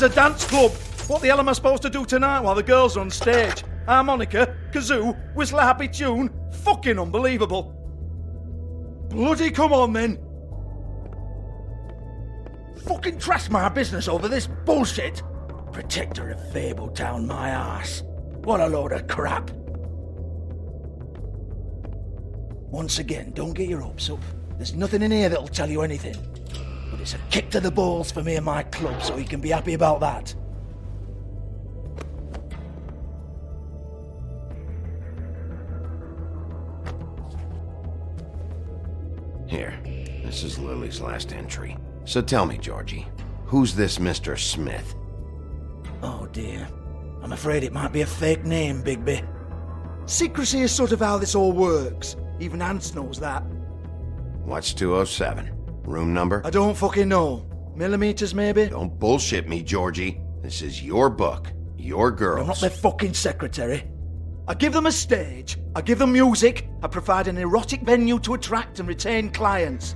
a dance club. What the hell am I supposed to do tonight while the girls are on stage? Harmonica, kazoo, whistle a happy tune? Fucking unbelievable. Bloody come on then. Fucking trash my business over this bullshit. Protector of Fabletown, my ass. What a load of crap. Once again, don't get your hopes up. There's nothing in here that'll tell you anything. But it's a kick to the balls for me and my club, so you can be happy about that. Here, this is Lily's last entry. So tell me, Georgie, who's this Mr. Smith? Oh dear. I'm afraid it might be a fake name, Bigby. Secrecy is sort of how this all works. Even Hans knows that. What's 207? Room number? I don't fucking know. Millimeters, maybe? Don't bullshit me, Georgie. This is your book. Your girls. I'm not their fucking secretary. I give them a stage. I give them music. I provide an erotic venue to attract and retain clients.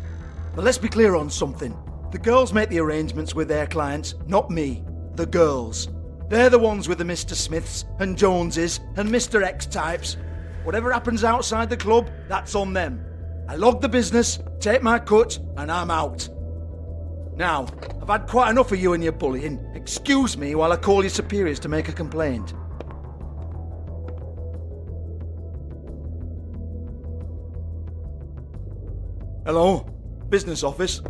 But let's be clear on something. The girls make the arrangements with their clients, not me. The girls. They're the ones with the Mr. Smiths and Joneses and Mr. X types. Whatever happens outside the club, that's on them. I log the business, take my cut, and I'm out. Now, I've had quite enough of you and your bullying. Excuse me while I call your superiors to make a complaint. Hello? Business office?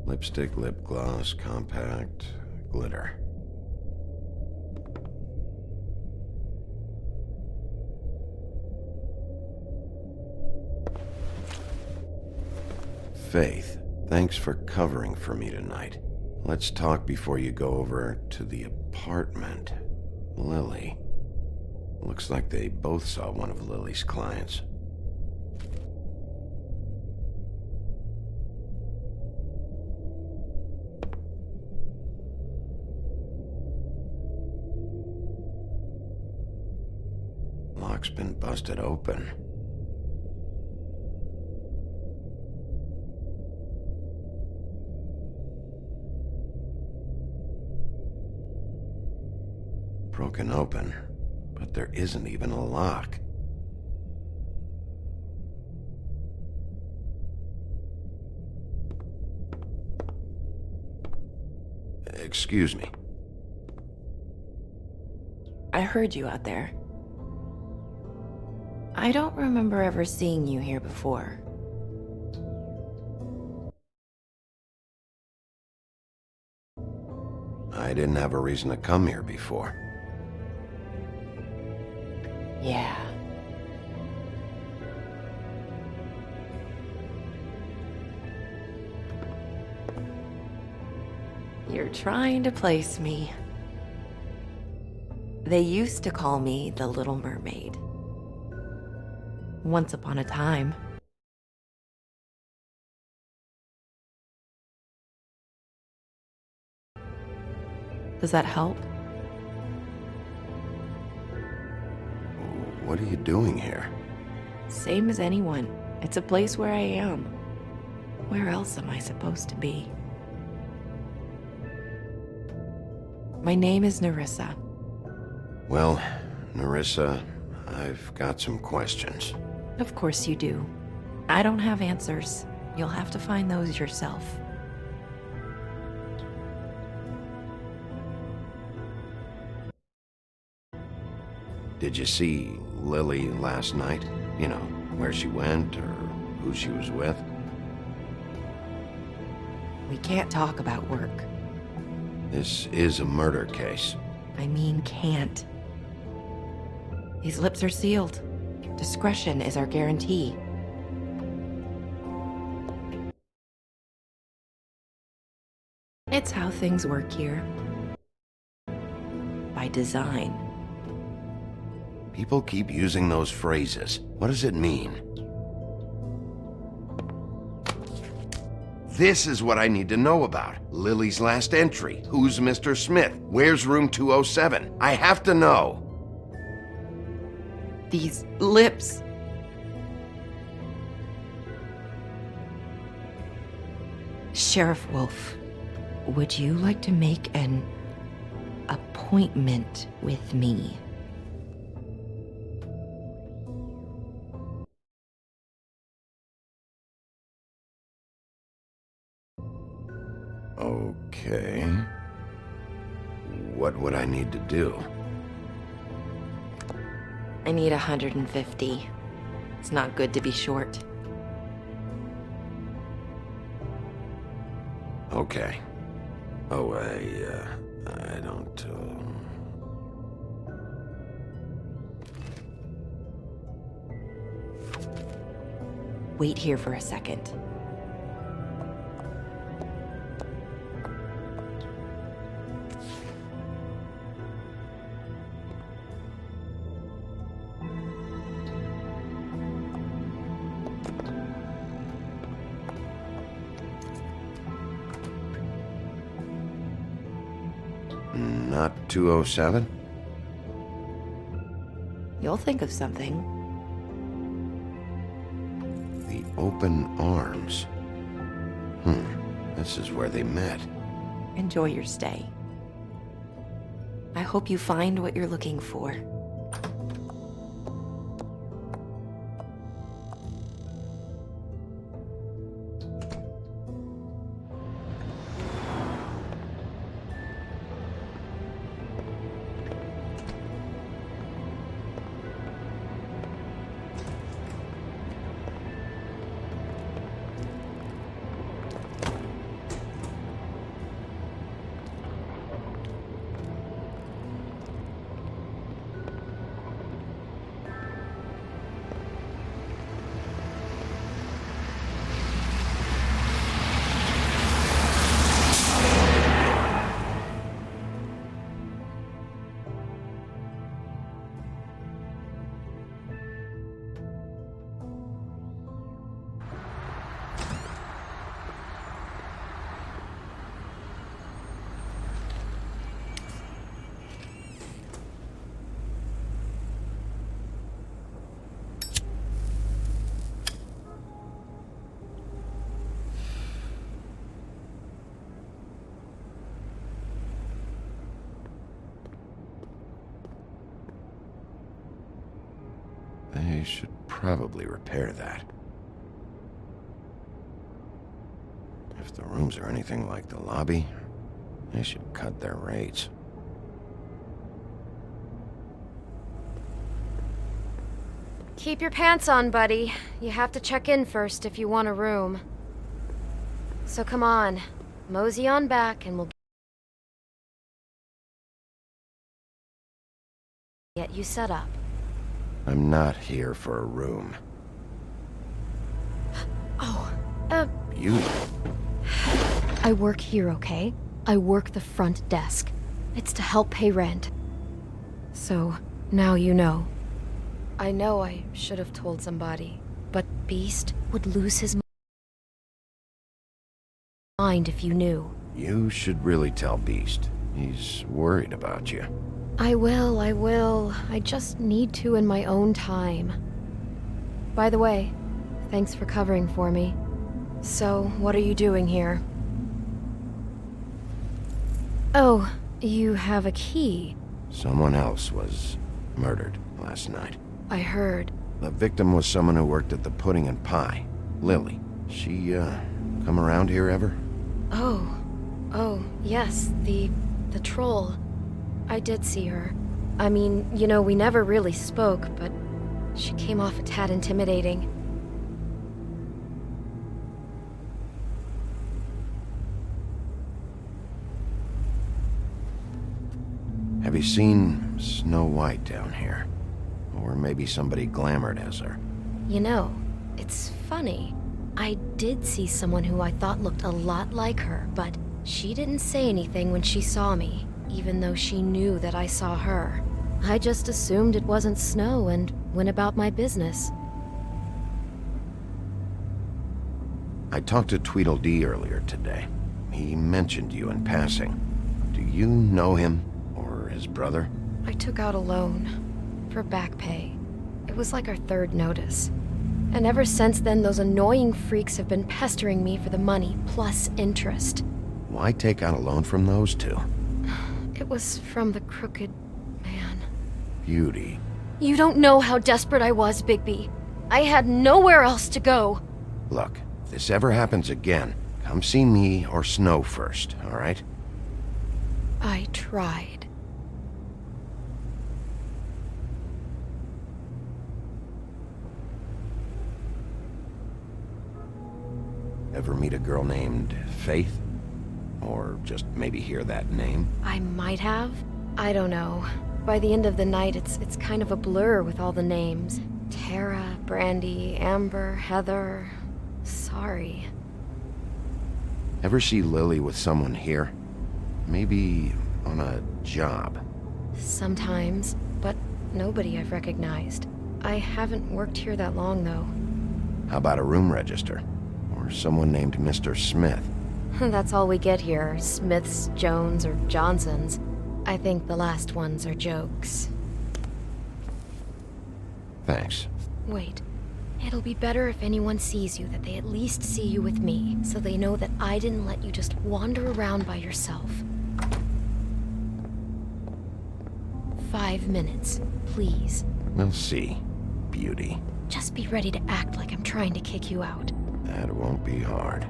Lipstick, lip gloss, compact, glitter. Faith, thanks for covering for me tonight. Let's talk before you go over to the apartment. Lily. Looks like they both saw one of Lily's clients. Lock's been busted open. Broken open, but there isn't even a lock. Excuse me. I heard you out there. I don't remember ever seeing you here before. I didn't have a reason to come here before. Yeah. You're trying to place me. They used to call me the Little Mermaid. Once upon a time. Does that help? What are you doing here? Same as anyone. It's a place where I am. Where else am I supposed to be? My name is Nerissa. Well, Nerissa, I've got some questions. Of course you do. I don't have answers. You'll have to find those yourself. Did you see Lily last night? You know, where she went or who she was with? We can't talk about work. This is a murder case. I mean can't. These lips are sealed. Discretion is our guarantee. It's how things work here. By design. People keep using those phrases. What does it mean? This is what I need to know about. Lily's last entry. Who's Mr. Smith? Where's room 207? I have to know. These lips. Sheriff Wolf, would you like to make an appointment with me? Okay. What would I need to do? I need 150. It's not good to be short. Okay. Oh, I don't, Wait here for a second. Not 207? You'll think of something. The open arms. This is where they met. Enjoy your stay. I hope you find what you're looking for. They should probably repair that. If the rooms are anything like the lobby, they should cut their rates. Keep your pants on, buddy. You have to check in first if you want a room. So come on, mosey on back and we'll get you set up. I'm not here for a room. Oh, You? I work here, okay? I work the front desk. It's to help pay rent. So, now you know. I know I should have told somebody, but Beast would lose his mind if you knew. You should really tell Beast. He's worried about you. I will. I just need to in my own time. By the way, thanks for covering for me. So, what are you doing here? Oh, you have a key. Someone else was murdered last night. I heard. The victim was someone who worked at the Pudding and Pie. Lily. She, come around here ever? Oh, yes, the troll. I did see her. I mean, you know, we never really spoke, but she came off a tad intimidating. Have you seen Snow White down here? Or maybe somebody glamored as her? You know, it's funny. I did see someone who I thought looked a lot like her, but she didn't say anything when she saw me, even though she knew that I saw her. I just assumed it wasn't Snow and went about my business. I talked to Tweedledee earlier today. He mentioned you in passing. Do you know him, or his brother? I took out a loan for back pay. It was like our third notice. And ever since then, those annoying freaks have been pestering me for the money, plus interest. Why take out a loan from those two? It was from the crooked man. Beauty. You don't know how desperate I was, Bigby. I had nowhere else to go. Look, if this ever happens again, come see me or Snow first, all right? I tried. Ever meet a girl named Faith? Or just maybe hear that name? I might have. I don't know. By the end of the night, it's kind of a blur with all the names. Tara, Brandy, Amber, Heather. Sorry. Ever see Lily with someone here? Maybe on a job? Sometimes, but nobody I've recognized. I haven't worked here that long, though. How about a room register? Or someone named Mr. Smith? That's all we get here, Smiths, Jones, or Johnsons. I think the last ones are jokes. Thanks. Wait. It'll be better if anyone sees you that they at least see you with me, so they know that I didn't let you just wander around by yourself. 5 minutes, please. We'll see, Beauty. Just be ready to act like I'm trying to kick you out. That won't be hard.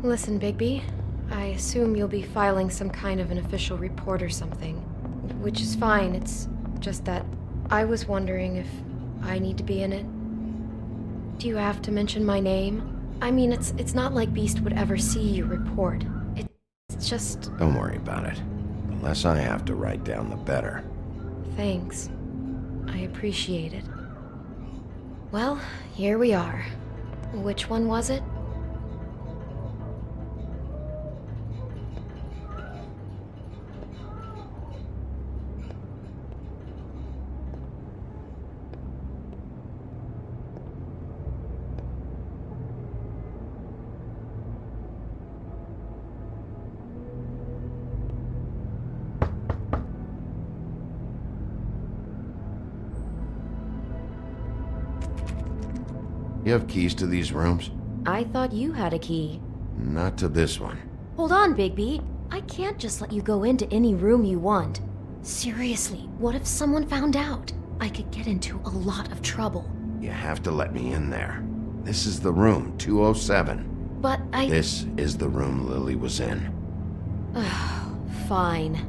Listen, Bigby, I assume you'll be filing some kind of an official report or something. Which is fine, it's just that I was wondering if I need to be in it. Do you have to mention my name? I mean, it's not like Beast would ever see your report. It's just... Don't worry about it. The less I have to write down, the better. Thanks. I appreciate it. Well, here we are. Which one was it? You have keys to these rooms? I thought you had a key. Not to this one. Hold on, Bigby. I can't just let you go into any room you want. Seriously, what if someone found out? I could get into a lot of trouble. You have to let me in there. This is the room, 207. But I... This is the room Lily was in. Fine.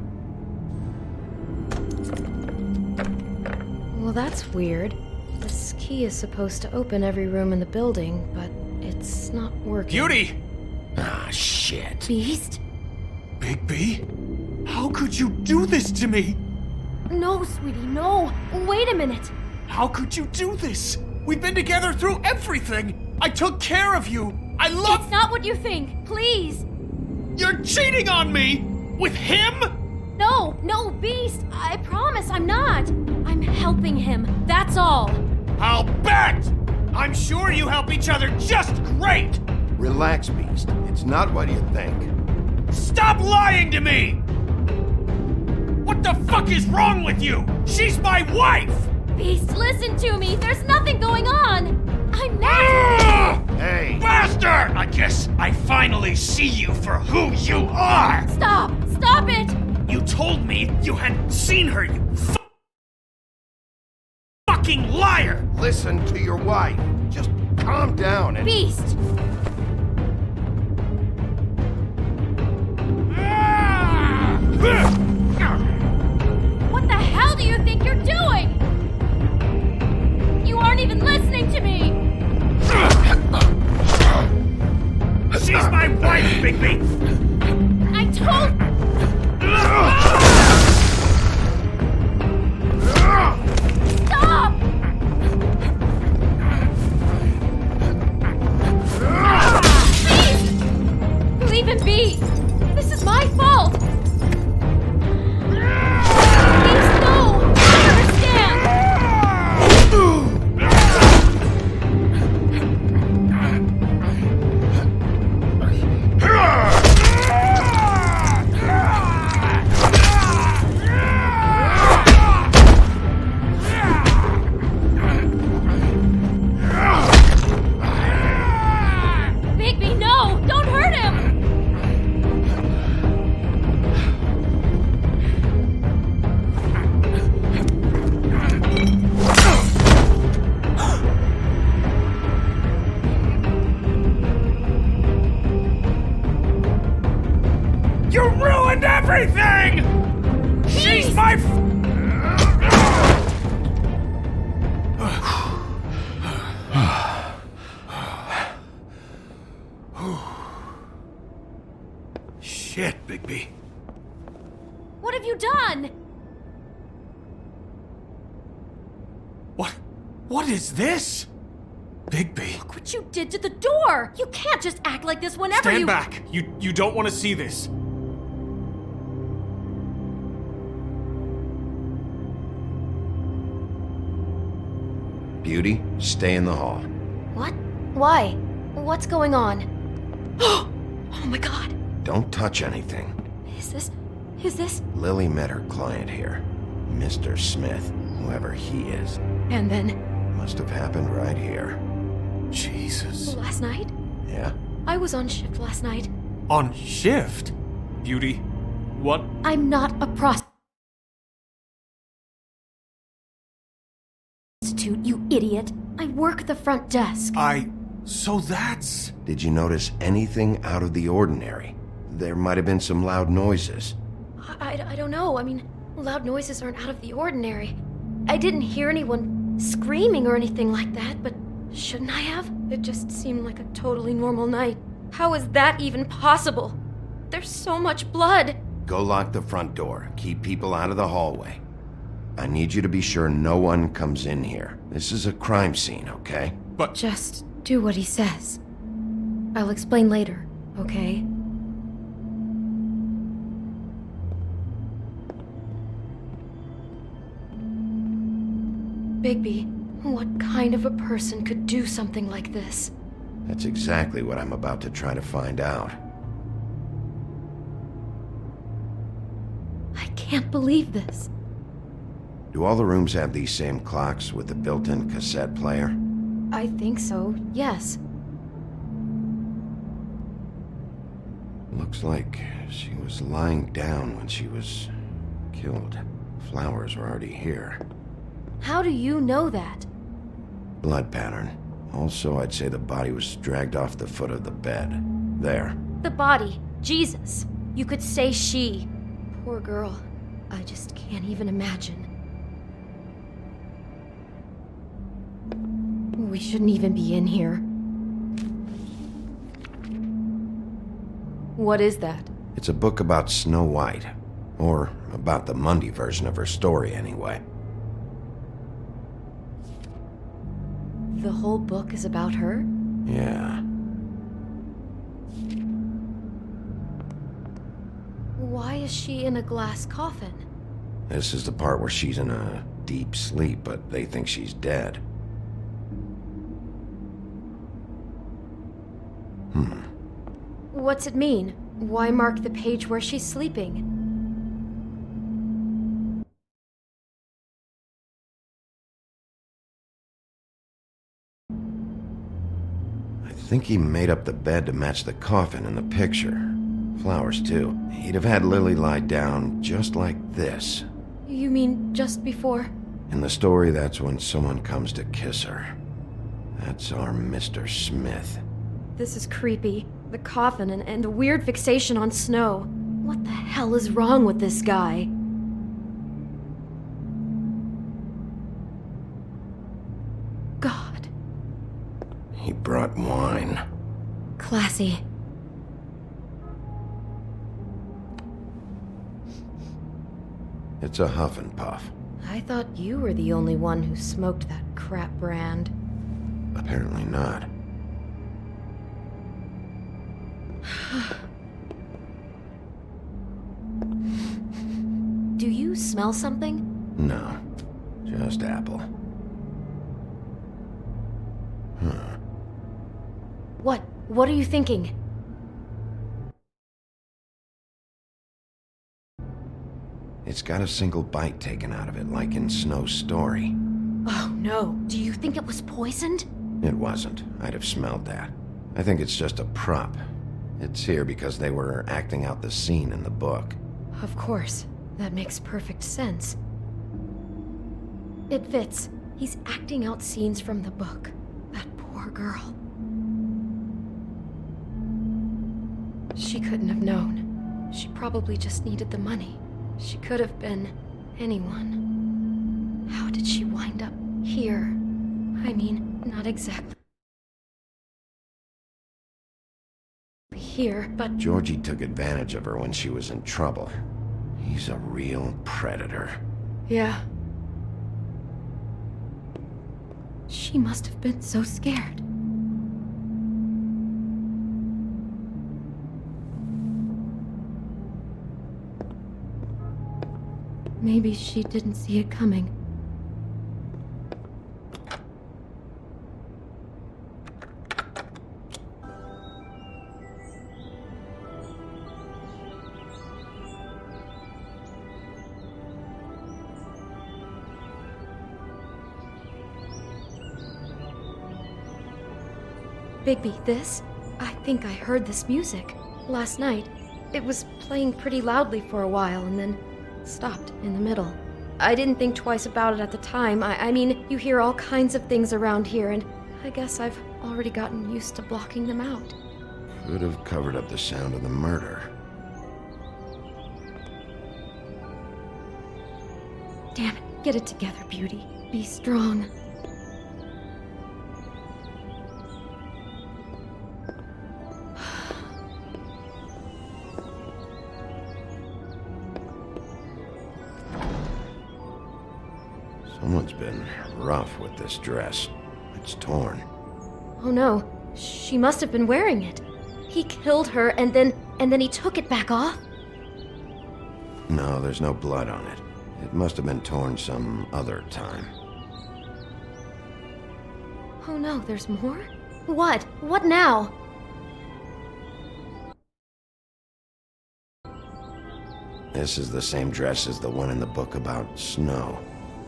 Well, that's weird. This key is supposed to open every room in the building, but it's not working. Beauty! Ah, shit. Beast? Bigby? How could you do this to me? No, sweetie, no. Wait a minute. How could you do this? We've been together through everything. I took care of you. I love... It's not what you think. Please. You're cheating on me! With him? No, Beast. I promise I'm not. I'm helping him. That's all. I'll bet! I'm sure you help each other just great! Relax, Beast. It's not what you think. Stop lying to me! What the fuck is wrong with you? She's my wife! Beast, listen to me. There's nothing going on. I'm not... Hey! Bastard! I guess I finally see you for who you are! Stop! Stop it! You told me you had seen her, you fucking liar! Listen to your wife. Just calm down and... Beast! What the hell do you think you're doing? You aren't even listening to me! She's my wife, Bigby! I told... Stop! Please! Leave him be! This is my fault! Please, no! I understand! Bigby, no! Don't hurt him! You ruined everything! She's my Shit, Bigby. What have you done? What is this? Bigby. Look what you did to the door! You can't just act like this whenever Stand you- back! You don't want to see this. Beauty, stay in the hall. What? Why? What's going on? Oh my god! Don't touch anything. Is this? Lily met her client here, Mr. Smith, whoever he is. And then? Must have happened right here. Jesus. Last night? Yeah? I was on shift last night. On shift? Beauty, what? I'm not a prostitute, you idiot. I work the front desk. So that's... Did you notice anything out of the ordinary? There might have been some loud noises. I don't know. I mean, loud noises aren't out of the ordinary. I didn't hear anyone screaming or anything like that, but shouldn't I have? It just seemed like a totally normal night. How is that even possible? There's so much blood. Go lock the front door. Keep people out of the hallway. I need you to be sure no one comes in here. This is a crime scene, okay? But... Just do what he says. I'll explain later, okay? Bigby, what kind of a person could do something like this? That's exactly what I'm about to try to find out. I can't believe this. Do all the rooms have these same clocks with the built-in cassette player? I think so, yes. Looks like she was lying down when she was killed. Flowers were already here. How do you know that? Blood pattern. Also, I'd say the body was dragged off the foot of the bed. There. The body. Jesus. You could say she. Poor girl. I just can't even imagine. We shouldn't even be in here. What is that? It's a book about Snow White. Or about the Mundy version of her story, anyway. The whole book is about her? Yeah. Why is she in a glass coffin? This is the part where she's in a deep sleep, but they think she's dead. What's it mean? Why mark the page where she's sleeping? I think he made up the bed to match the coffin in the picture. Flowers, too. He'd have had Lily lie down just like this. You mean just before? In the story, that's when someone comes to kiss her. That's our Mr. Smith. This is creepy. The coffin and the weird fixation on Snow. What the hell is wrong with this guy? God. He brought wine. Classy. It's a huff and puff. I thought you were the only one who smoked that crap brand. Apparently not. Do you smell something? No, just apple. Huh. What are you thinking? It's got a single bite taken out of it, like in Snow's story. Oh no, do you think it was poisoned? It wasn't. I'd have smelled that. I think it's just a prop. It's here because they were acting out the scene in the book. Of course. That makes perfect sense. It fits. He's acting out scenes from the book. That poor girl. She couldn't have known. She probably just needed the money. She could have been anyone. How did she wind up here? I mean, not exactly here, but... Georgie took advantage of her when she was in trouble. He's a real predator. Yeah. She must have been so scared. Maybe she didn't see it coming. Bigby, this? I think I heard this music. Last night. It was playing pretty loudly for a while and then stopped in the middle. I didn't think twice about it at the time. I mean, you hear all kinds of things around here, and I guess I've already gotten used to blocking them out. Could have covered up the sound of the murder. Damn it, get it together, Beauty. Be strong. Someone's been rough with this dress. It's torn. Oh no, she must have been wearing it. He killed her and then he took it back off? No, there's no blood on it. It must have been torn some other time. Oh no, there's more? What? What now? This is the same dress as the one in the book about Snow.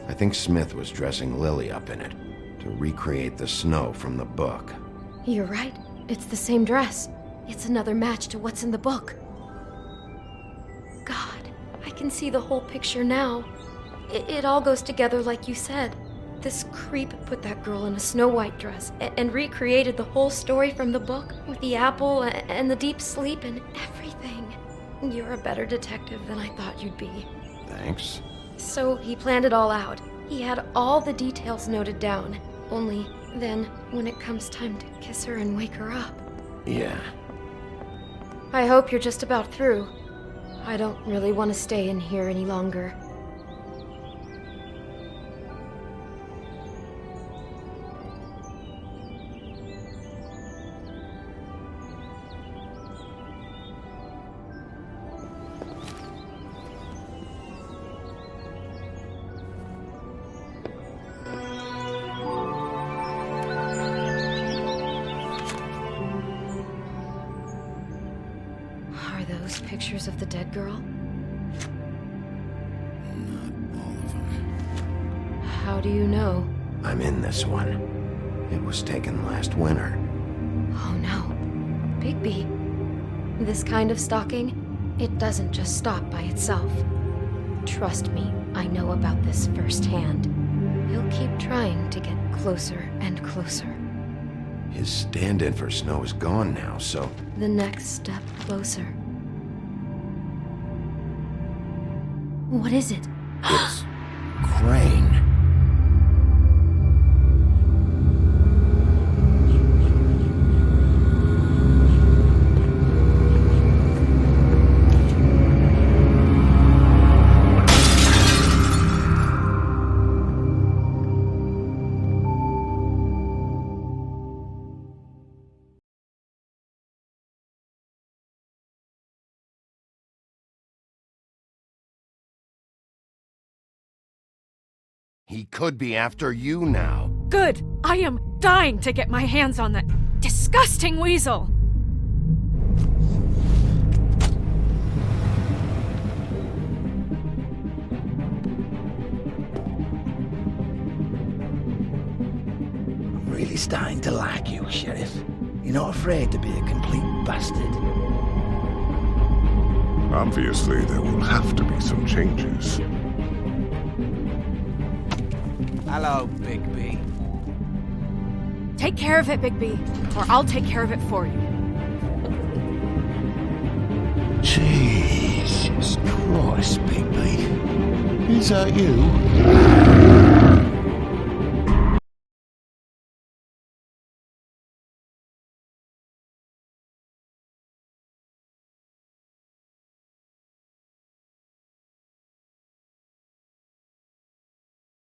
I think Smith was dressing Lily up in it, to recreate the Snow from the book. You're right. It's the same dress. It's another match to what's in the book. God, I can see the whole picture now. It all goes together like you said. This creep put that girl in a Snow White dress and recreated the whole story from the book with the apple and the deep sleep and everything. You're a better detective than I thought you'd be. Thanks. So he planned it all out. He had all the details noted down. Only then, when it comes time to kiss her and wake her up. Yeah. I hope you're just about through. I don't really want to stay in here any longer. Pictures of the dead girl? Not all of them. How do you know? I'm in this one. It was taken last winter. Oh no. Bigby. This kind of stalking, it doesn't just stop by itself. Trust me, I know about this firsthand. He'll keep trying to get closer and closer. His stand-in for Snow is gone now, so... The next step closer. What is it? It's... Crane. He could be after you now. Good! I am dying to get my hands on that disgusting weasel! I'm really starting to like you, Sheriff. You're not afraid to be a complete bastard. Obviously, there will have to be some changes. Hello, Big B. Take care of it, Big B, or I'll take care of it for you. Jesus Christ, Big B. Is that you?